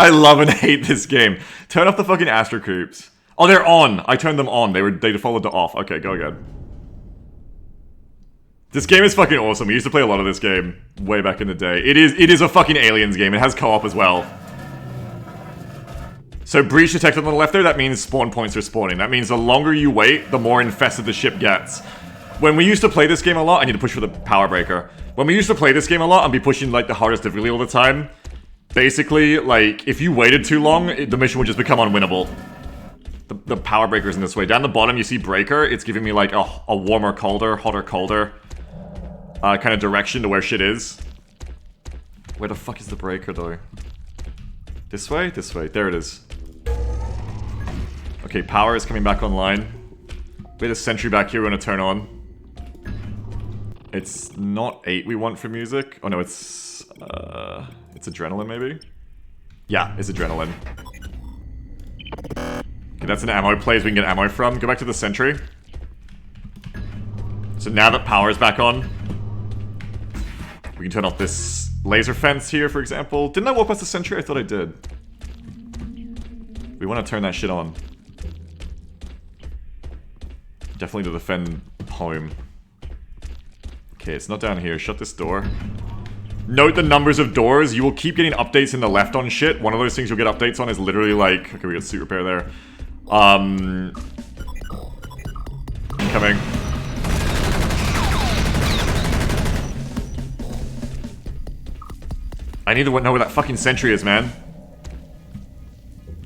I love and hate this game. Turn off the fucking Astro Creeps. Oh, they're on. I turned them on. They defaulted to off. Okay, go again. This game is fucking awesome. We used to play a lot of this game way back in the day. It is a fucking Aliens game. It has co-op as well. So breach detected on the left there, that means spawn points are spawning. That means the longer you wait, the more infested the ship gets. When we used to play this game a lot, I need to push for the power breaker. When we used to play this game a lot and be pushing like the hardest difficulty all the time, basically, like, if you waited too long, the mission would just become unwinnable. The power breaker's in this way. Down the bottom, you see breaker. It's giving me like a warmer, colder, hotter, colder kind of direction to where shit is. Where the fuck is the breaker, though? This way? This way. There it is. Okay, power is coming back online. We had a sentry back here we're gonna turn on. It's not 8 we want for music. Oh no, it's adrenaline maybe? Yeah, it's adrenaline. Okay, that's an ammo place we can get ammo from. Go back to the sentry. So now that power's back on, we can turn off this laser fence here, for example. Didn't I walk past the sentry? I thought I did. We want to turn that shit on. Definitely to defend home. Okay, it's not down here. Shut this door. Note the numbers of doors. You will keep getting updates in the left on shit. One of those things you'll get updates on is literally like... Okay, we got suit repair there. Coming. I need to know where that fucking sentry is, man.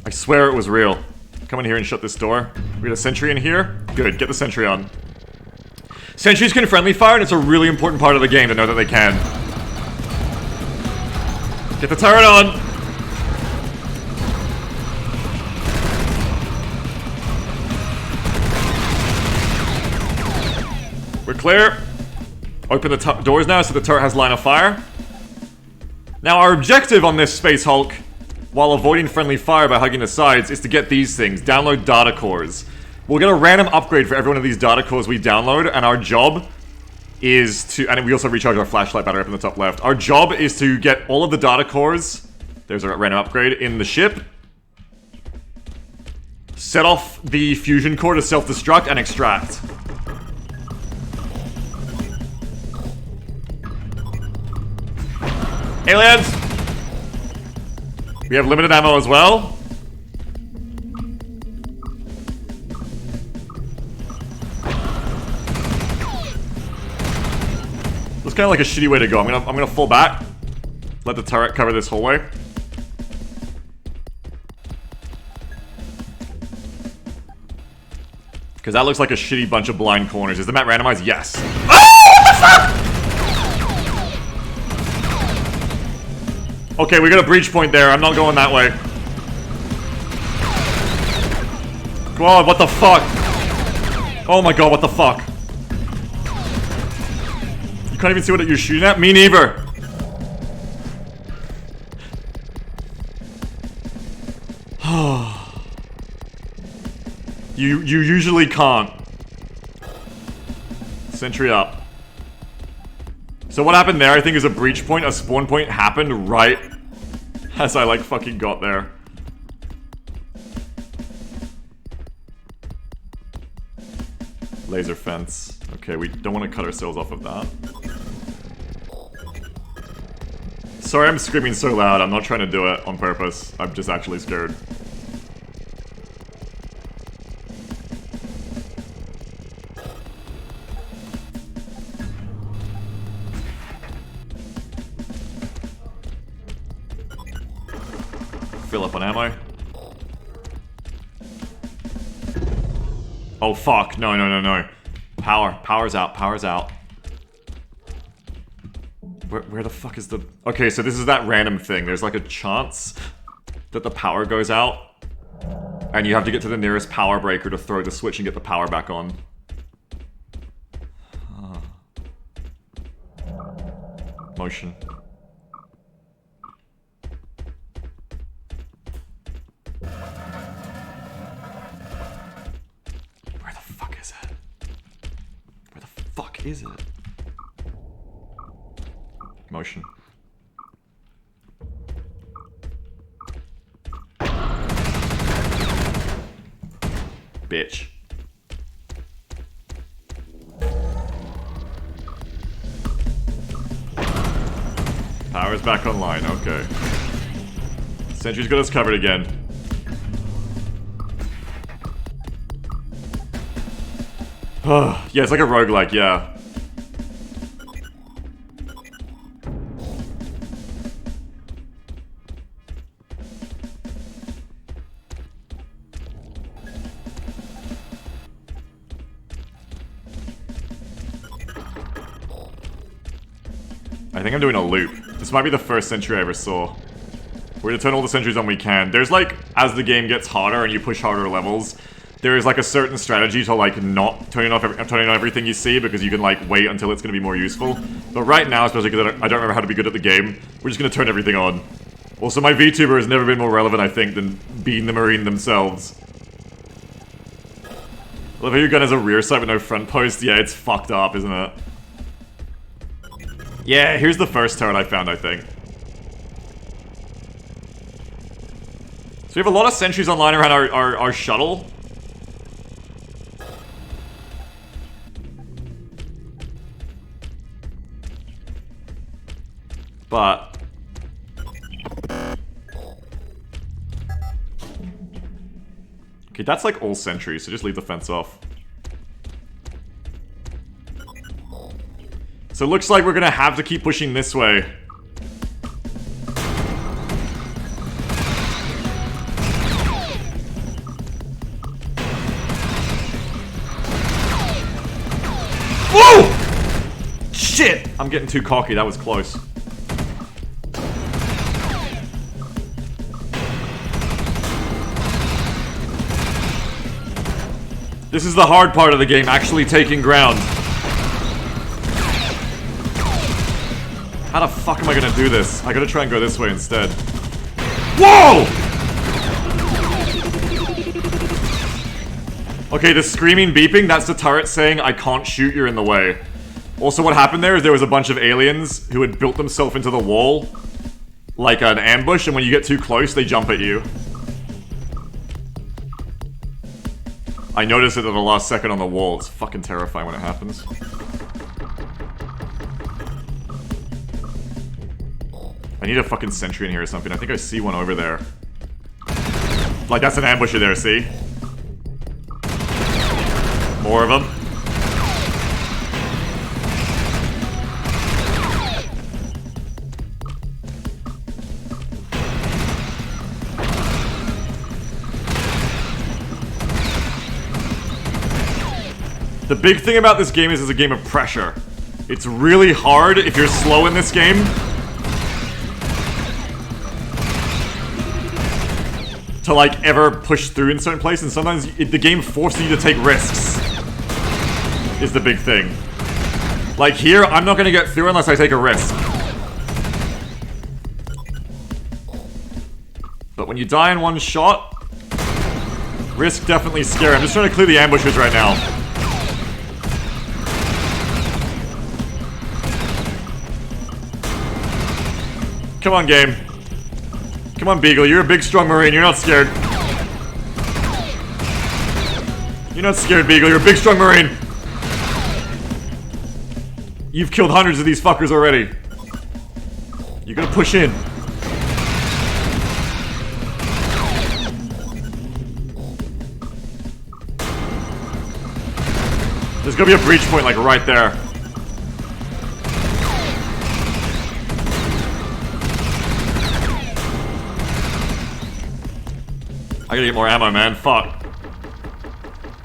I swear it was real. Come in here and shut this door. We got a sentry in here. Good, get the sentry on. Sentries can friendly fire, and it's a really important part of the game to know that they can. Get the turret on! We're clear. Open the doors now so the turret has line of fire. Now our objective on this Space Hulk, while avoiding friendly fire by hugging the sides, is to get these things. Download data cores. We'll get a random upgrade for every one of these data cores we download, and our job is to... And we also recharge our flashlight battery up in the top left. Our job is to get all of the data cores, there's a random upgrade, in the ship. Set off the fusion core to self-destruct and extract. Aliens! We have limited ammo as well. It's kind of like a shitty way to go. I'm gonna fall back. Let the turret cover this hallway. Because that looks like a shitty bunch of blind corners. Is the map randomized? Yes. Oh, okay, we got a breach point there. I'm not going that way. God, what the fuck? Oh my god, what the fuck? You can't even see what you're shooting at? Me neither. You usually can't. Sentry up. So what happened there, I think, is a breach point. A spawn point happened right as I, like, fucking got there. Laser fence. Okay, we don't want to cut ourselves off of that. Sorry I'm screaming so loud. I'm not trying to do it on purpose. I'm just actually scared. Fill up on ammo. Oh fuck, no, no, no, no. Power's out, power's out. Where the fuck is the... Okay, so this is that random thing. There's like a chance that the power goes out, and you have to get to the nearest power breaker to throw the switch and get the power back on. Motion. Is it? Motion. Bitch. Power's back online, okay. Sentry's got us covered again. Yeah, it's like a roguelike, yeah. I think I'm doing a loop. This might be the first sentry I ever saw. We're gonna turn all the sentries on we can. There's like, as the game gets harder and you push harder levels, there is like a certain strategy to like not turning on everything you see, because you can like wait until it's gonna be more useful. But right now, especially because I don't remember how to be good at the game, we're just gonna turn everything on. Also, my VTuber has never been more relevant, I think, than being the Marine themselves. I love how your gun has a rear sight with no front post. Yeah, it's fucked up, isn't it? Yeah, here's the first turret I found, I think. So we have a lot of sentries online around our shuttle. But... okay, that's like all sentries, so just leave the fence off. So it looks like we're gonna have to keep pushing this way. Whoa! Shit! I'm getting too cocky, that was close. This is the hard part of the game, actually taking ground. How the fuck am I gonna do this? I gotta try and go this way instead. Whoa! Okay, the screaming beeping, that's the turret saying, I can't shoot, you're in the way. Also, what happened there is there was a bunch of aliens who had built themselves into the wall, like an ambush, and when you get too close, they jump at you. I noticed it at the last second on the wall. It's fucking terrifying when it happens. I need a fucking sentry in here or something. I think I see one over there. Like, that's an ambusher there, see? More of them. The big thing about this game is it's a game of pressure. It's really hard if you're slow in this game to like ever push through in certain places, and sometimes the game forces you to take risks is the big thing. Like here, I'm not gonna get through unless I take a risk. But when you die in one shot, risk definitely scary. I'm just trying to clear the ambushers right now. Come on, game. Come on, Beagle. You're a big, strong Marine. You're not scared. You're not scared, Beagle. You're a big, strong Marine. You've killed hundreds of these fuckers already. You're gonna push in. There's gonna be a breach point, like, right there. I gotta get more ammo, man. Fuck.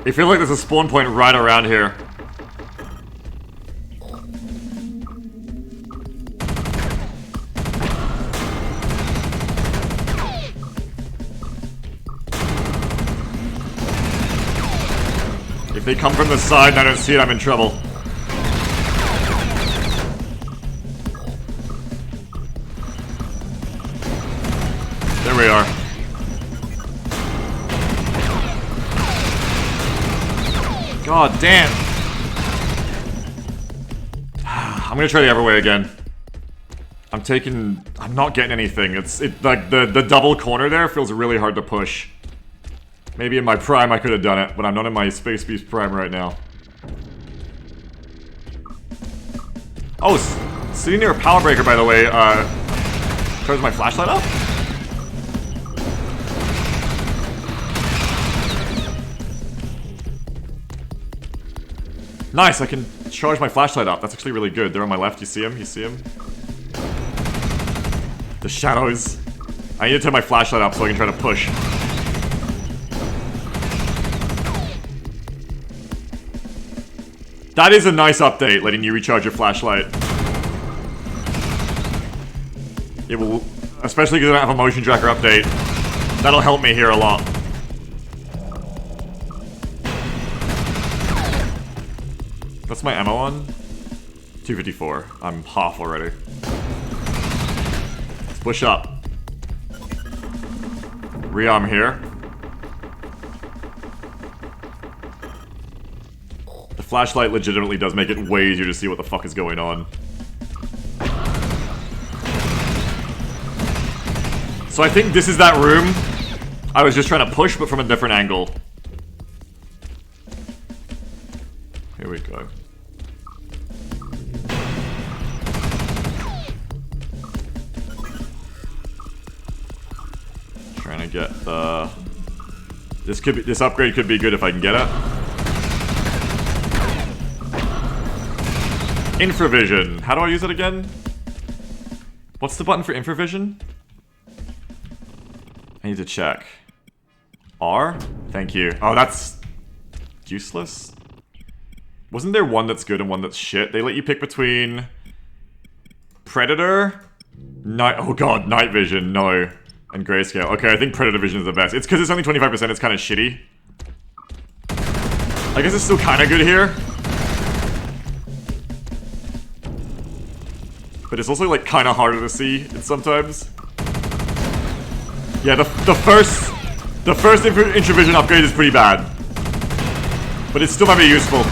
I feel like there's a spawn point right around here. If they come from the side and I don't see it, I'm in trouble. There we are. God damn. I'm gonna try the other way again. I'm not getting anything. It's like the double corner there feels really hard to push. Maybe in my prime I could have done it, but I'm not in my Space Beast prime right now. Oh, sitting near a power breaker, by the way, turns my flashlight off? Nice, I can charge my flashlight up. That's actually really good. They're on my left. You see him? You see him? The shadows. I need to turn my flashlight up so I can try to push. That is a nice update, letting you recharge your flashlight. It will, especially because I don't have a motion tracker update. That'll help me here a lot. What's my ammo on? 254. I'm half already. Let's push up. Rearm here. The flashlight legitimately does make it way easier to see what the fuck is going on. So I think this is that room I was just trying to push, but from a different angle. Here we go. Trying to get the... This upgrade could be good if I can get it. Infravision. How do I use it again? What's the button for infravision? I need to check. R? Thank you. Oh, that's useless? Wasn't there one that's good and one that's shit? They let you pick between Predator, oh god, Night Vision, no, and Grayscale. Okay, I think Predator Vision is the best. It's because it's only 25%, it's kind of shitty. I guess it's still kind of good here. But it's also like kind of harder to see sometimes. Yeah, the first Intravision upgrade is pretty bad. But it still might be useful.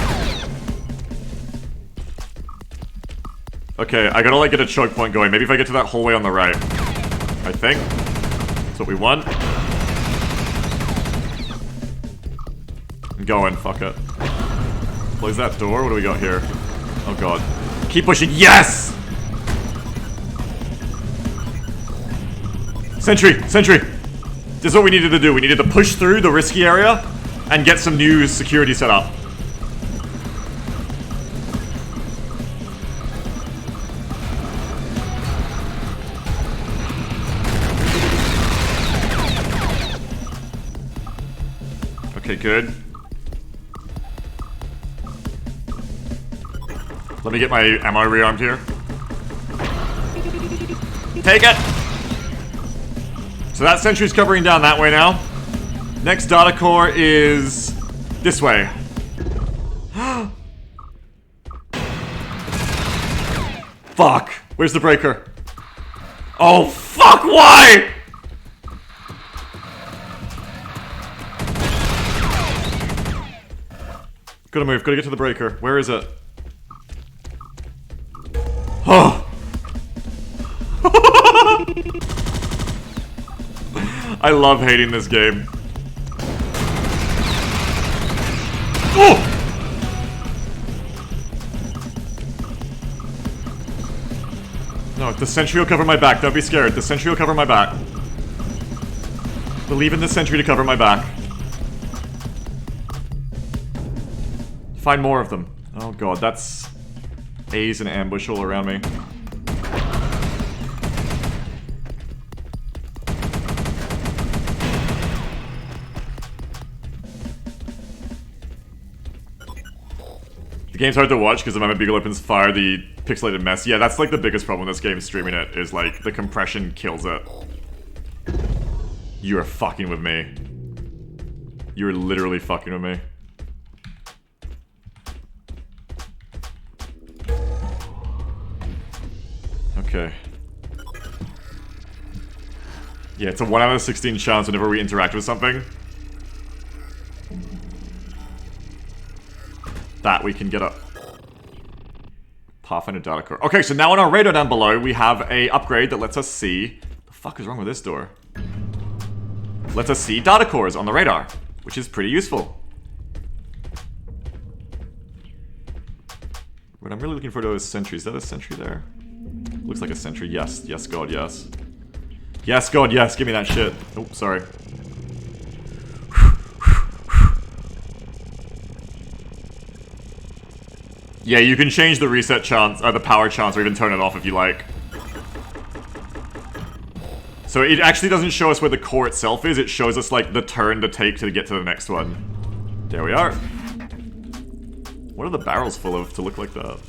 Okay, I gotta like get a choke point going. Maybe if I get to that hallway on the right. I think. That's what we want. I'm going, fuck it. Close that door, what do we got here? Oh god. Keep pushing, yes! Sentry! Sentry! This is what we needed to do. We needed to push through the risky area and get some new security set up. Okay, good. Let me get my ammo rearmed here. Take it! So that sentry's covering down that way now. Next data core is this way. Fuck! Where's the breaker? Oh fuck, why?! Gotta move, gotta get to the breaker. Where is it? Oh! I love hating this game. Oh! No, the sentry will cover my back. Don't be scared. The sentry will cover my back. Believe in the sentry to cover my back. Find more of them. Oh god, that's A's and ambush all around me. The game's hard to watch because the moment Beagle opens fire, the pixelated mess. Yeah, that's like the biggest problem with this game, streaming it, is like the compression kills it. You are fucking with me. You are literally fucking with me. Okay. Yeah, it's a 1 out of 16 chance whenever we interact with something that we can get a Pathfinder data core. Okay, so now on our radar down below, we have a upgrade that lets us see... The fuck is wrong with this door? Lets us see data cores on the radar, which is pretty useful. What I'm really looking for though is sentry. Is that a sentry there? Looks like a sentry. Yes. Yes, God, yes. Yes, God, yes. Give me that shit. Oh, sorry. Yeah, you can change the reset chance, or the power chance, or even turn it off if you like. So it actually doesn't show us where the core itself is, it shows us, like, the turn to take to get to the next one. There we are. What are the barrels full of to look like that?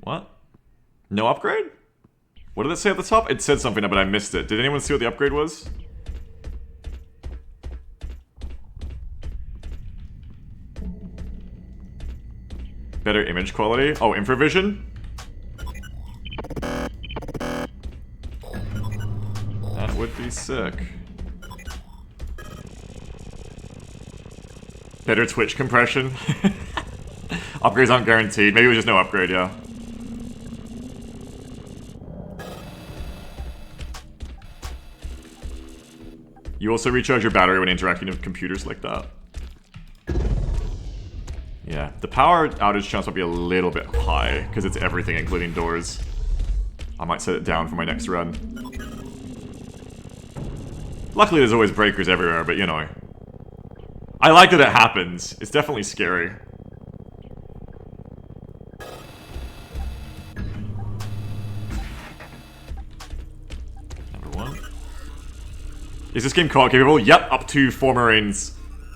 What? No upgrade? What did it say at the top? It said something, but I missed it. Did anyone see what the upgrade was? Better image quality? Oh, infravision? That would be sick. Better Twitch compression? Upgrades aren't guaranteed. Maybe it was just no upgrade, yeah. You also recharge your battery when interacting with computers like that. Yeah, the power outage chance might be a little bit high, because it's everything, including doors. I might set it down for my next run. Luckily, there's always breakers everywhere, but you know. I like that it happens. It's definitely scary. Number 1. Is this game co-op capable? Yep, up to 4 Marines.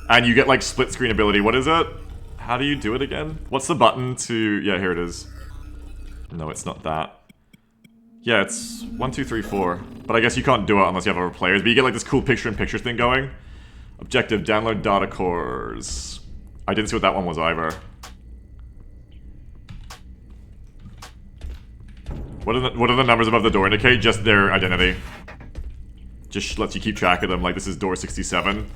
And you get, like, split screen ability. What is it? How do you do it again? What's the button to... Yeah, here it is. No, it's not that. Yeah, it's 1, 2, 3, 4. But I guess you can't do it unless you have other players. But you get, like, this cool picture-in-picture thing going. Objective, download data cores. I didn't see what that one was either. What do the numbers above the door indicate? Just their identity. Just lets you keep track of them, like this is door 67.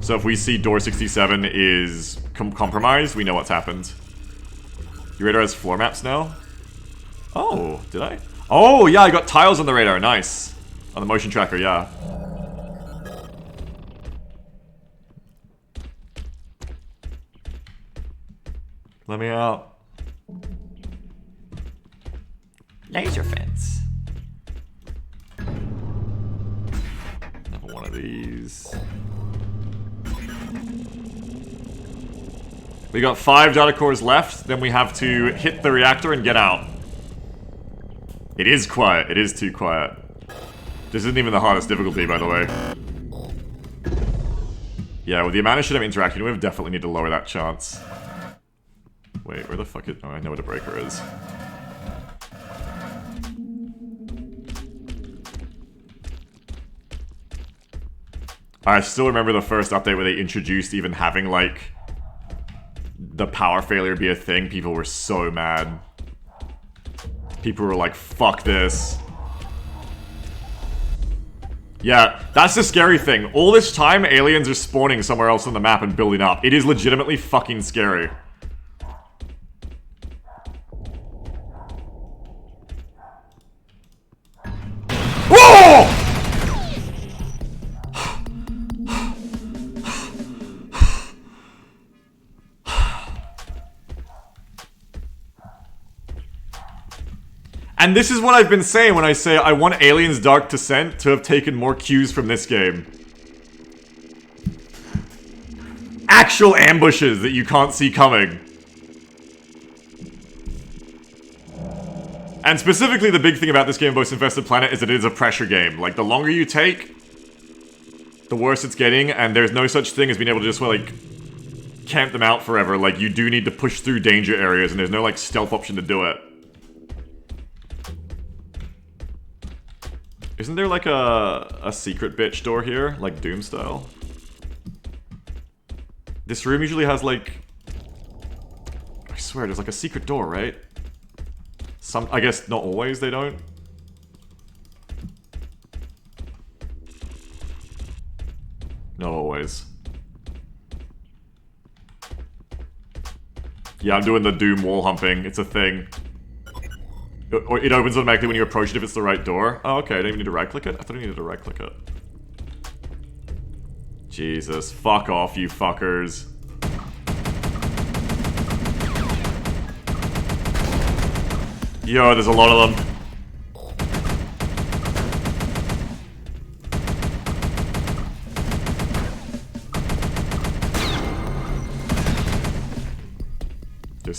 So if we see door 67 is compromised, we know what's happened. Your radar has floor maps now? Oh, did I? Oh, yeah, I got tiles on the radar, nice. On the motion tracker, yeah. Let me out. Laser fence. Another one of these. We got 5 data cores left, then we have to hit the reactor and get out. It is quiet, it is too quiet. This isn't even the hardest difficulty, by the way. Yeah, with the amount of shit I'm interacting with, definitely need to lower that chance. Wait, where the fuck is... Oh, I know what a breaker is. I still remember the first update where they introduced even having, like, the power failure be a thing. People were so mad. People were like, fuck this. Yeah, that's the scary thing. All this time, aliens are spawning somewhere else on the map and building up. It is legitimately fucking scary. Whoa! And this is what I've been saying when I say I want Aliens Dark Descent to have taken more cues from this game. Actual ambushes that you can't see coming. And specifically, the big thing about this game, Most Infested Planet, is that it is a pressure game. Like, the longer you take, the worse it's getting, and there's no such thing as being able to just, like, camp them out forever. Like, you do need to push through danger areas, and there's no, like, stealth option to do it. Isn't there, like, a secret bitch door here? Like, Doom style? This room usually has, like... I swear, there's, like, a secret door, right? I guess not always, they don't. Not always. Yeah, I'm doing the Doom wall humping. It's a thing. It opens automatically when you approach it if it's the right door. Oh, okay, I don't even need to right-click it? I thought I needed to right-click it. Jesus, fuck off, you fuckers. Yo, there's a lot of them.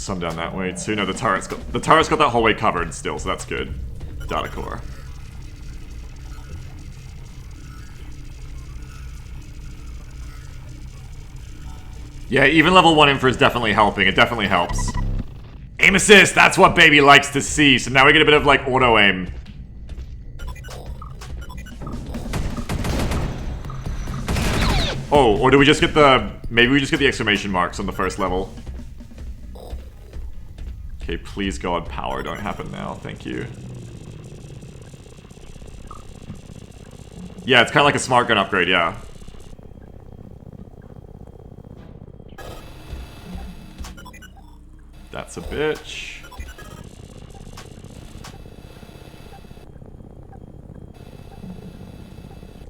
some down that way too. No, the turret's got that whole way covered still, so that's good. Data core. Yeah, even level 1 infra is definitely helping. It definitely helps. Aim assist, that's what baby likes to see. So now we get a bit of like auto aim. Oh, or do we just get the... Maybe we just get the exclamation marks on the first level. Okay, please God, power don't happen now. Thank you. Yeah, it's kind of like a smart gun upgrade, yeah. That's a bitch.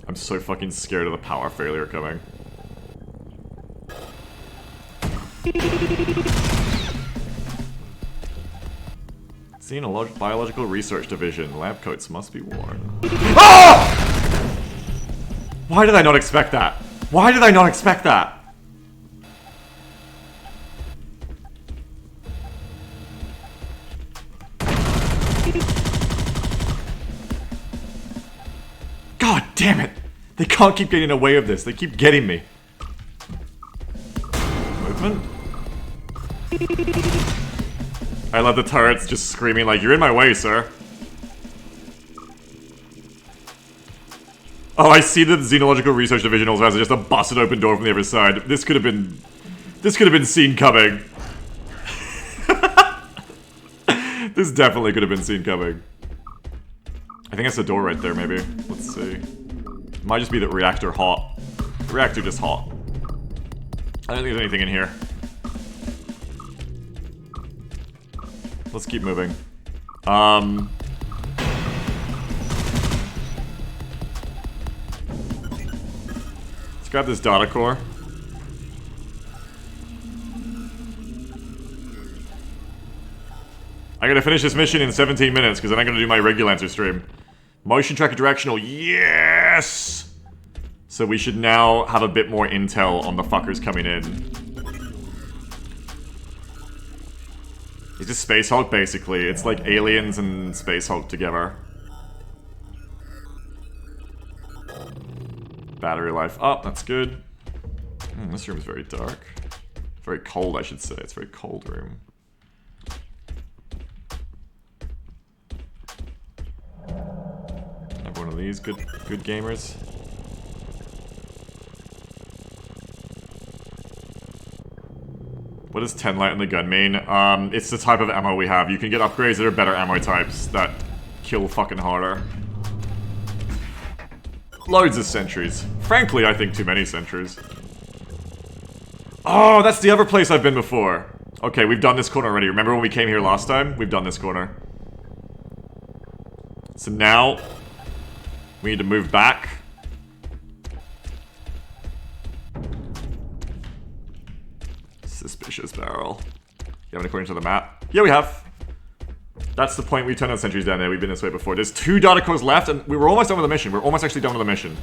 I'm so fucking scared of the power failure coming. Biological Research Division. Lab coats must be worn. Oh! Why did I not expect that? Why did I not expect that? God damn it! They can't keep getting away with this. They keep getting me. Movement? I love the turrets just screaming like, "You're in my way, sir." Oh, I see that the Xenological Research Division also has just a busted open door from the other side. This could have been seen coming. This definitely could have been seen coming. I think that's the door right there, maybe. Let's see. It might just be the reactor hot. The reactor just hot. I don't think there's anything in here. Let's keep moving. Let's grab this data core. I gotta finish this mission in 17 minutes because then I'm gonna do my Regulator stream. Motion tracker directional, yes! So we should now have a bit more intel on the fuckers coming in. It's just Space Hulk, basically. It's like Aliens and Space Hulk together. Battery life up, that's good. This room's very dark. Very cold, I should say. It's a very cold room. Have one of these, good gamers. What does 10 light on the gun mean? It's the type of ammo we have. You can get upgrades that are better ammo types that kill fucking harder. Loads of sentries. Frankly, I think too many sentries. Oh, that's the other place I've been before. Okay, we've done this corner already. Remember when we came here last time? We've done this corner. So now, we need to move back. Suspicious barrel. You haven't according to the map? Yeah, we have. That's the point. We turned on sentries down there. We've been this way before. There's 2 data cores left, and we were almost done with the mission. We're almost actually done with the mission.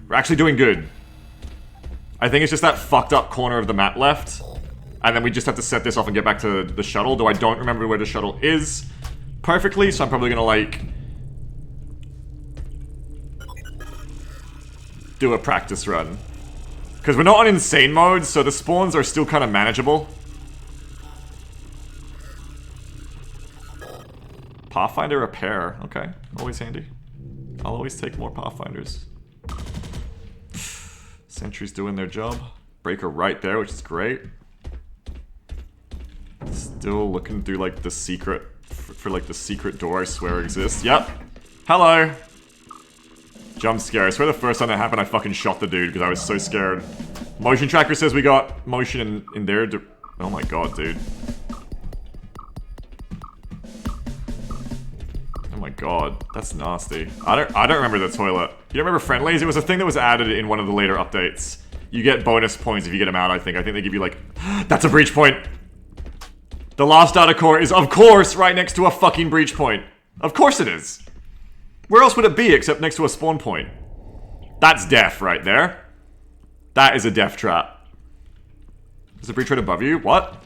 We're actually doing good. I think it's just that fucked up corner of the map left. And then we just have to set this off and get back to the shuttle, though I don't remember where the shuttle is perfectly, so I'm probably gonna, like, do a practice run. Because we're not on insane mode, so the spawns are still kind of manageable. Pathfinder repair. Okay, always handy. I'll always take more Pathfinders. Sentry's doing their job. Breaker right there, which is great. Still looking through, like, the secret... For like, the secret door I swear exists. Yep. Hello. Jump scare. I swear the first time that happened I fucking shot the dude because I was so scared. Motion tracker says we got motion in there. Oh my god, dude. Oh my god, that's nasty. I don't remember the toilet. You don't remember friendlies? It was a thing that was added in one of the later updates. You get bonus points if you get them out, I think. I think they give you like... That's a breach point! The last data core is, of course, right next to a fucking breach point. Of course it is. Where else would it be except next to a spawn point? That's death right there. That is a death trap. Is the breach right above you? What?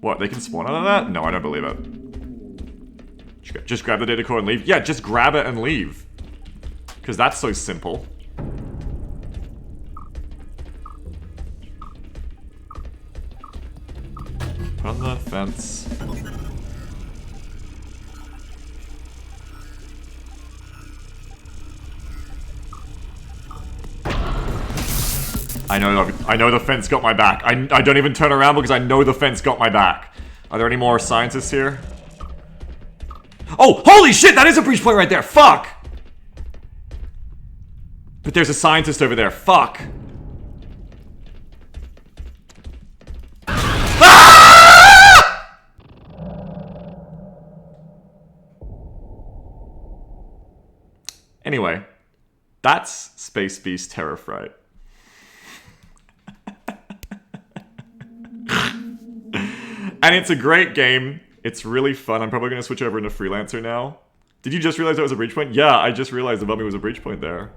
What, they can spawn out of that? No, I don't believe it. Just grab the data core and leave? Yeah, just grab it and leave. Because that's so simple. Put on the fence. I know the fence got my back. I don't even turn around because I know the fence got my back. Are there any more scientists here? Oh, holy shit, that is a breach point right there. Fuck. But there's a scientist over there. Fuck. Ah! Anyway, that's Space Beast Terror Fright. And it's a great game. It's really fun. I'm probably going to switch over into Freelancer now. Did you just realize that was a breach point? Yeah, I just realized above me was a breach point there.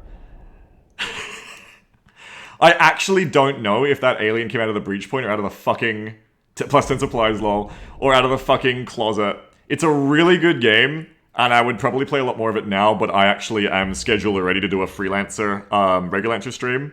I actually don't know if that alien came out of the breach point or out of the fucking... plus 10 supplies, lol. Or out of the fucking closet. It's a really good game, and I would probably play a lot more of it now, but I actually am scheduled already to do a Freelancer, regulator stream.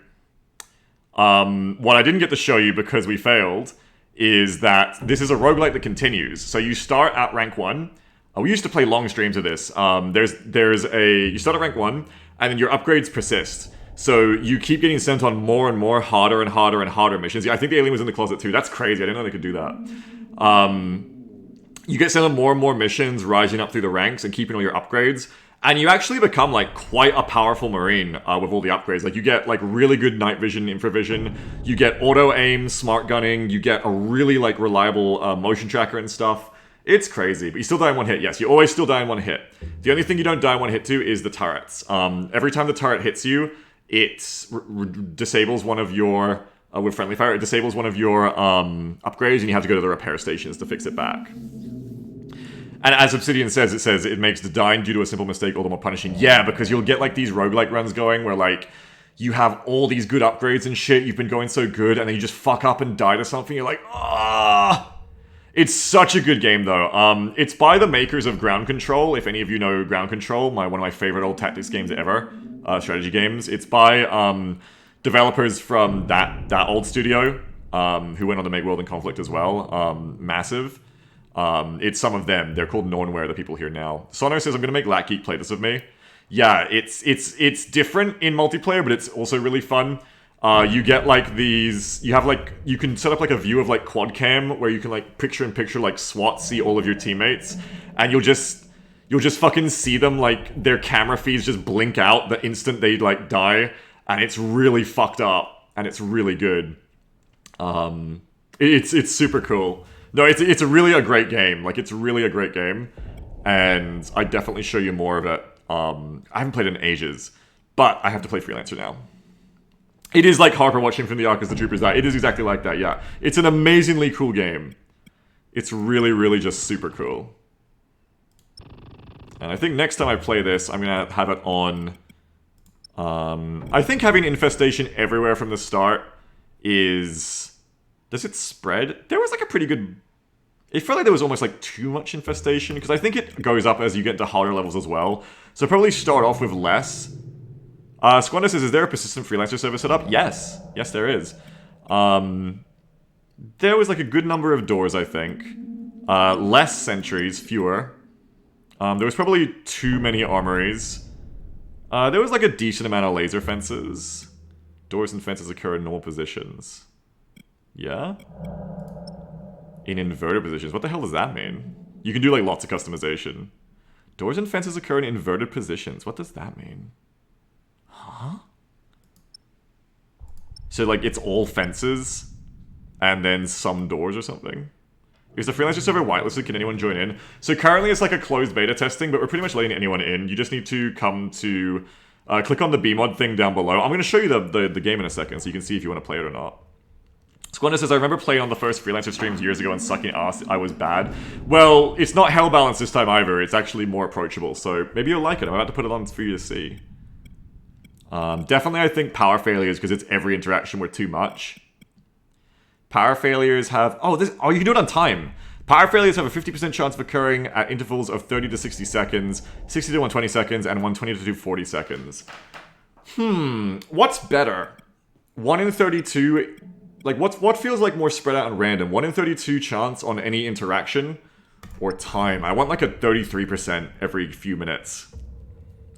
What I didn't get to show you because we failed is that this is a roguelike that continues. So you start at rank 1. We used to play long streams of this. You start at rank 1, and then your upgrades persist. So you keep getting sent on more and more harder and harder and harder missions. I think the alien was in the closet too. That's crazy. I didn't know they could do that. You get sent on more and more missions, rising up through the ranks and keeping all your upgrades. And you actually become, like, quite a powerful Marine with all the upgrades. Like, you get, like, really good night vision, infravision. You get auto-aim, smart gunning. You get a really, like, reliable motion tracker and stuff. It's crazy. But you still die in one hit. Yes, you always still die in one hit. The only thing you don't die in one hit to is the turrets. Every time the turret hits you, it disables one of your... with friendly fire, it disables one of your upgrades, and you have to go to the repair stations to fix it back. And as Obsidian says, it makes the dying due to a simple mistake all the more punishing. Yeah, because you'll get, like, these roguelike runs going where, like, you have all these good upgrades and shit, you've been going so good, and then you just fuck up and die to something, you're like, ah! It's such a good game, though. It's by the makers of Ground Control, if any of you know Ground Control, one of my favorite old tactics games ever, strategy games. It's by developers from that old studio, who went on to make World in Conflict as well, Massive. It's some of them. They're called Nornware, the people here now. Sono says, I'm going to make Lat Geek play this with me. Yeah, it's different in multiplayer, but it's also really fun. You get, like, these... You have, like... You can set up, like, a view of, like, quad cam, where you can, like, picture-in-picture, like, SWAT see all of your teammates. And you'll just fucking see them, like, their camera feeds just blink out the instant they, like, die. And it's really fucked up. And it's really good. It's super cool. No, it's really a great game. Like, it's really a great game. And I'd definitely show you more of it. I haven't played it in ages. But I have to play Freelancer now. It is like Harper watching from the Ark as the Troopers die. It is exactly like that, yeah. It's an amazingly cool game. It's really, really just super cool. And I think next time I play this, I'm going to have it on... I think having infestation everywhere from the start is... Does it spread? There was like a pretty good... It felt like there was almost like too much infestation, because I think it goes up as you get to harder levels as well. So probably start off with less. Squander says, is there a persistent Freelancer server set up? Yes. Yes, there is. There was like a good number of doors, I think. Less sentries, fewer. There was probably too many armories. There was like a decent amount of laser fences. Doors and fences occur in normal positions. Yeah? In inverted positions. What the hell does that mean? You can do like lots of customization. Doors and fences occur in inverted positions. What does that mean? Huh? So like it's all fences and then some doors or something? Is the Freelancer server whitelisted? Can anyone join in? So currently it's like a closed beta testing, but we're pretty much letting anyone in. You just need to come to... click on the BMod thing down below. I'm going to show you the game in a second so you can see if you want to play it or not. Squander says, I remember playing on the first Freelancer streams years ago and sucking ass. I was bad. Well, it's not hell balanced this time either. It's actually more approachable. So maybe you'll like it. I'm about to put it on for you to see. Definitely, I think power failures because it's every interaction with too much. Power failures have... Oh, you can do it on time. Power failures have a 50% chance of occurring at intervals of 30 to 60 seconds, 60 to 120 seconds, and 120 to 240 seconds. What's better? 1 in 32... Like, what feels like more spread out and random? 1 in 32 chance on any interaction? Or time? I want like a 33% every few minutes.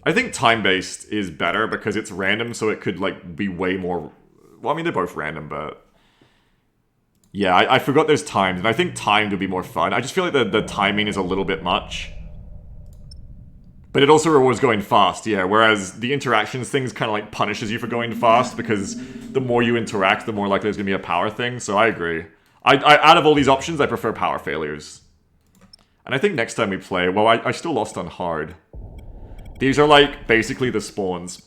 I think time-based is better because it's random, so it could like be way more... Well, I mean, they're both random, but... Yeah, I forgot there's timed, and I think timed would be more fun. I just feel like the timing is a little bit much. But it also rewards going fast, yeah, whereas the interactions things kind of like punishes you for going fast, because the more you interact, the more likely there's going to be a power thing, so I agree. Out of all these options, I prefer power failures. And I think next time we play... Well, I still lost on hard. These are like, basically the spawns.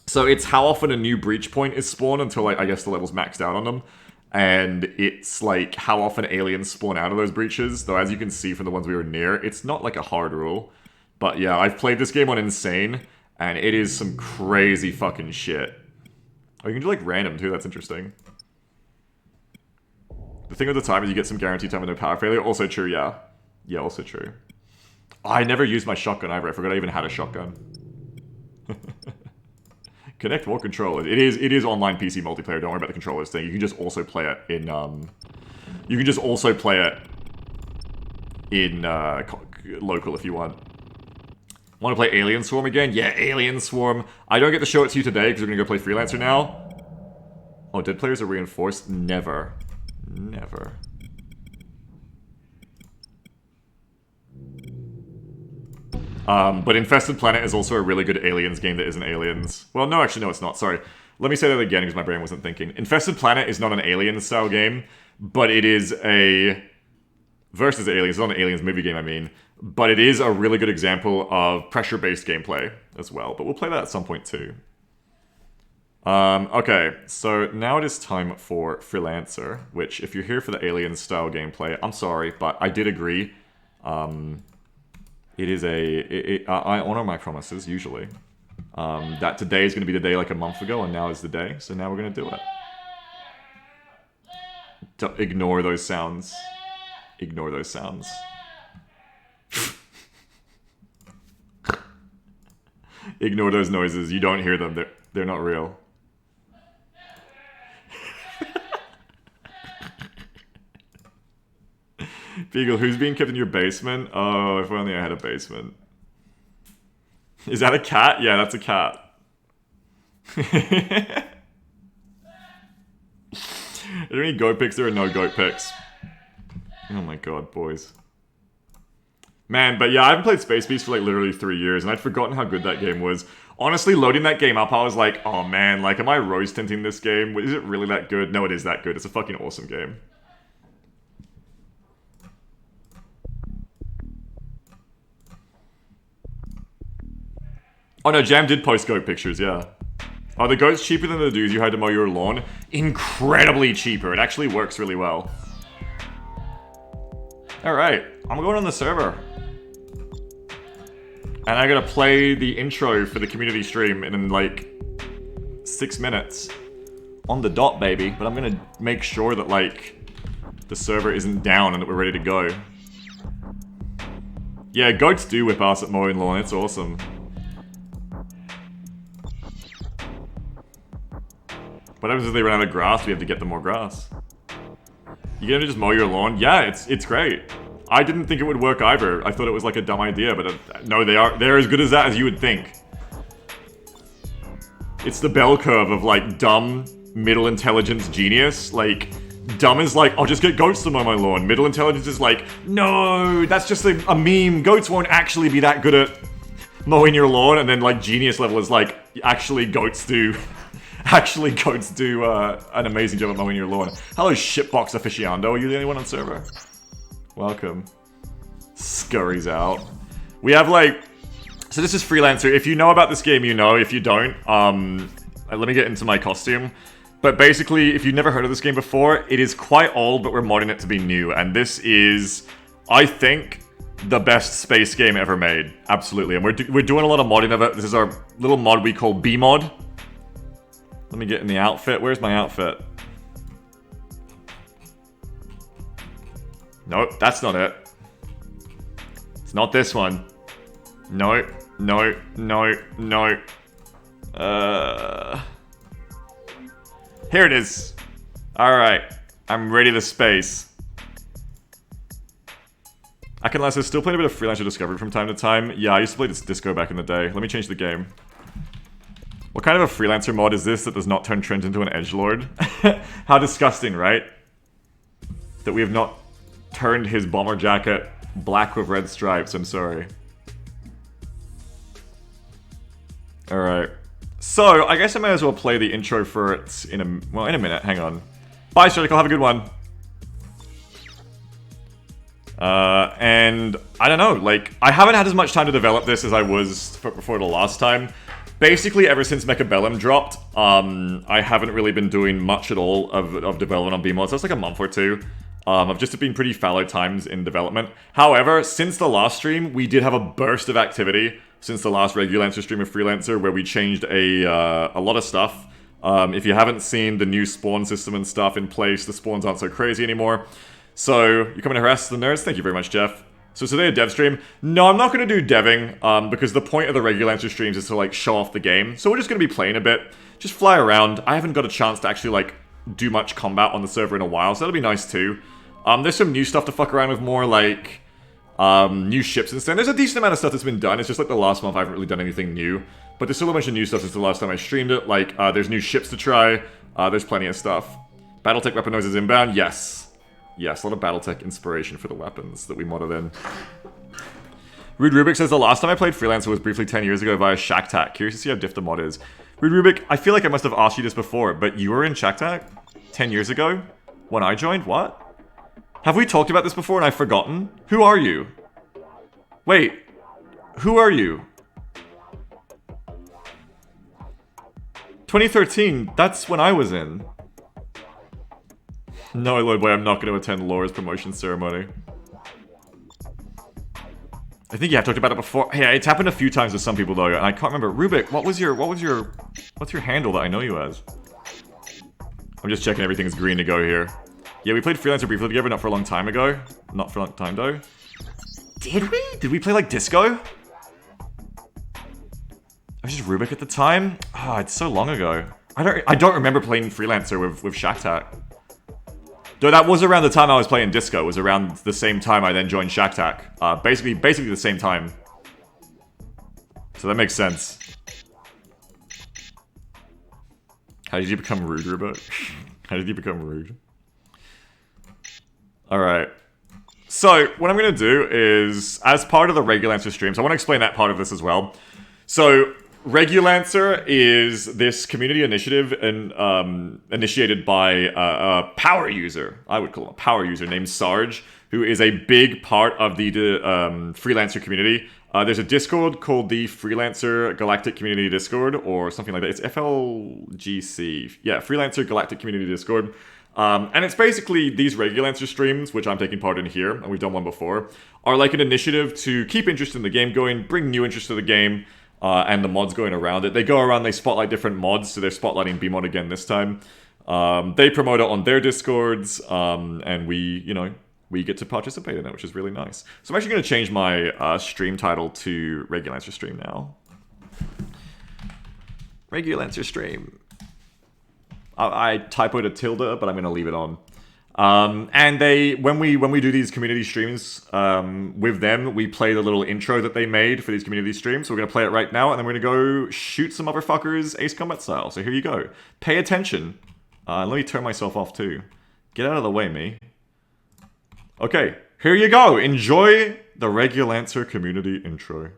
So it's how often a new breach point is spawned until, like, I guess the level's maxed out on them. And it's like how often aliens spawn out of those breaches. Though as you can see from the ones we were near, it's not like a hard rule. But yeah, I've played this game on Insane, and it is some crazy fucking shit. Oh, you can do like random too, that's interesting. The thing with the time is you get some guaranteed time with no power failure. Also true, yeah. Yeah, also true. Oh, I never used my shotgun either. I forgot I even had a shotgun. Connect more controllers. It is online PC multiplayer. Don't worry about the controllers thing. You can just also play it in local if you want. Want to play Alien Swarm again? Yeah, Alien Swarm. I don't get to show it to you today because we're gonna go play Freelancer now. Oh, dead players are reinforced? Never. Never. But Infested Planet is also a really good Aliens game that isn't Aliens. Well, no, actually, no, it's not. Sorry. Let me say that again because my brain wasn't thinking. Infested Planet is not an Aliens-style game, but it is a... Versus Aliens. It's not an Aliens movie game, I mean. But it is a really good example of pressure-based gameplay as well. But we'll play that at some point, too. Okay, so now it is time for Freelancer, which, if you're here for the Aliens-style gameplay, I'm sorry, but I did agree. It is I honor my promises, usually. That today is going to be the day like a month ago, and now is the day, so now we're going to do it. Ignore those sounds. Ignore those sounds. Ignore those noises. You don't hear them. They're not real. Beagle, who's being kept in your basement? Oh, if only I had a basement. Is that a cat? Yeah, that's a cat. Are there any goat pics? There are no goat pics. Oh my god, boys. Man, but yeah, I haven't played Space Beast for like literally 3 years, and I'd forgotten how good that game was. Honestly, loading that game up, I was like, oh man, like, am I rose tinting this game? Is it really that good? No, it is that good. It's a fucking awesome game. Oh no, Jam did post goat pictures, yeah. Are the goats cheaper than the dudes you had to mow your lawn? Incredibly cheaper. It actually works really well. Alright, I'm going on the server. And I gotta play the intro for the community stream in like 6 minutes. On the dot, baby. But I'm gonna make sure that like the server isn't down and that we're ready to go. Yeah, goats do whip ass at mowing lawn, it's awesome. What happens if they run out of grass? We have to get them more grass. You gonna just mow your lawn? Yeah, it's great. I didn't think it would work either. I thought it was like a dumb idea, but no, they're as good as that as you would think. It's the bell curve of like dumb, middle intelligence, genius. Like, dumb is like, I'll just get goats to mow my lawn. Middle intelligence is like, no, that's just a meme. Goats won't actually be that good at mowing your lawn. And then like genius level is like, actually goats do... Actually, goats do an amazing job at mowing your lawn. Hello, shitbox aficionado. Are you the only one on server? Welcome. Scurries out. We have like... So this is Freelancer. If you know about this game, you know. If you don't, let me get into my costume. But basically, if you've never heard of this game before, it is quite old, but we're modding it to be new. And this is, I think, the best space game ever made. Absolutely. And we're doing a lot of modding of it. This is our little mod we call B-mod. Let me get in the outfit. Where's my outfit? Nope, that's not it. It's not this one. No, no, no, no. Here it is. Alright. I'm ready to space. I can last still playing a bit of Freelancer Discovery from time to time. Yeah, I used to play this disco back in the day. Let me change the game. What kind of a Freelancer mod is this that does not turn Trent into an edgelord? How disgusting, right? That we have not turned his bomber jacket black with red stripes, I'm sorry. Alright. So, I guess I might as well play the intro for it in a minute, hang on. Bye, Stradic, have a good one. And, I don't know, like, I haven't had as much time to develop this as I was before the last time. Basically, ever since Mechabellum dropped, I haven't really been doing much at all of development on BMods. That's like a month or two. I've just been pretty fallow times in development. However, since the last stream, we did have a burst of activity since the last Regulator stream of Freelancer, where we changed a lot of stuff. If you haven't seen the new spawn system and stuff in place, the spawns aren't so crazy anymore. So, you coming to harass the nerds? Thank you very much, Jeff. So today a dev stream? No, I'm not going to do deving, because the point of the Regulator streams is to, like, show off the game. So we're just going to be playing a bit, just fly around. I haven't got a chance to actually, like, do much combat on the server in a while, so that'll be nice too. There's some new stuff to fuck around with, more like, new ships and stuff. There's a decent amount of stuff that's been done. It's just like the last month I haven't really done anything new. But there's still a bunch of new stuff since the last time I streamed it. Like, there's new ships to try. There's plenty of stuff. Battletech weapon noises inbound? Yes. Yes, a lot of Battletech inspiration for the weapons that we modded in. Rude Rubik says, the last time I played Freelancer was briefly 10 years ago via Shacktac. Curious to see how Diff the mod is. Rude Rubik, I feel like I must have asked you this before, but you were in Shacktac 10 years ago? When I joined? What? Have we talked about this before and I've forgotten? Who are you? Wait. Who are you? 2013, that's when I was in. No, Lloyd Boy, I'm not going to attend Laura's promotion ceremony. I think yeah, I've talked about it before. Hey, it's happened a few times with some people though, and I can't remember. Rubik, what's your handle that I know you as? I'm just checking everything is green to go here. Yeah, we played Freelancer briefly together, not for a long time ago. Not for a long time though. Did we? Did we play like disco? I was just Rubik at the time? Ah, oh, it's so long ago. I don't remember playing Freelancer with Shacktac. Though that was around the time I was playing disco. It was around the same time I then joined Shacktac. Basically the same time. So that makes sense. How did you become rude, Rubik? How did you become rude? Alright. So, what I'm going to do is, as part of the Regulator streams, I want to explain that part of this as well. So, Regulator is this community initiative and initiated by a power user. I would call him a power user named Sarge, who is a big part of the Freelancer community. There's a Discord called the Freelancer Galactic Community Discord, or something like that. It's FLGC. Yeah, Freelancer Galactic Community Discord. And it's basically these Regulator streams, which I'm taking part in here, and we've done one before, are like an initiative to keep interest in the game going, bring new interest to the game, and the mods going around it. They go around, they spotlight different mods, so they're spotlighting BMod again this time. They promote it on their Discords, and we get to participate in it, which is really nice. So I'm actually going to change my stream title to Regulator Stream now. Regulator Stream. I typoed a tilde, but I'm going to leave it on. And when we do these community streams with them, we play the little intro that they made for these community streams. So we're going to play it right now, and then we're going to go shoot some motherfuckers Ace Combat style. So here you go. Pay attention. Let me turn myself off too. Get out of the way, me. Okay, here you go. Enjoy the Regulator community intro.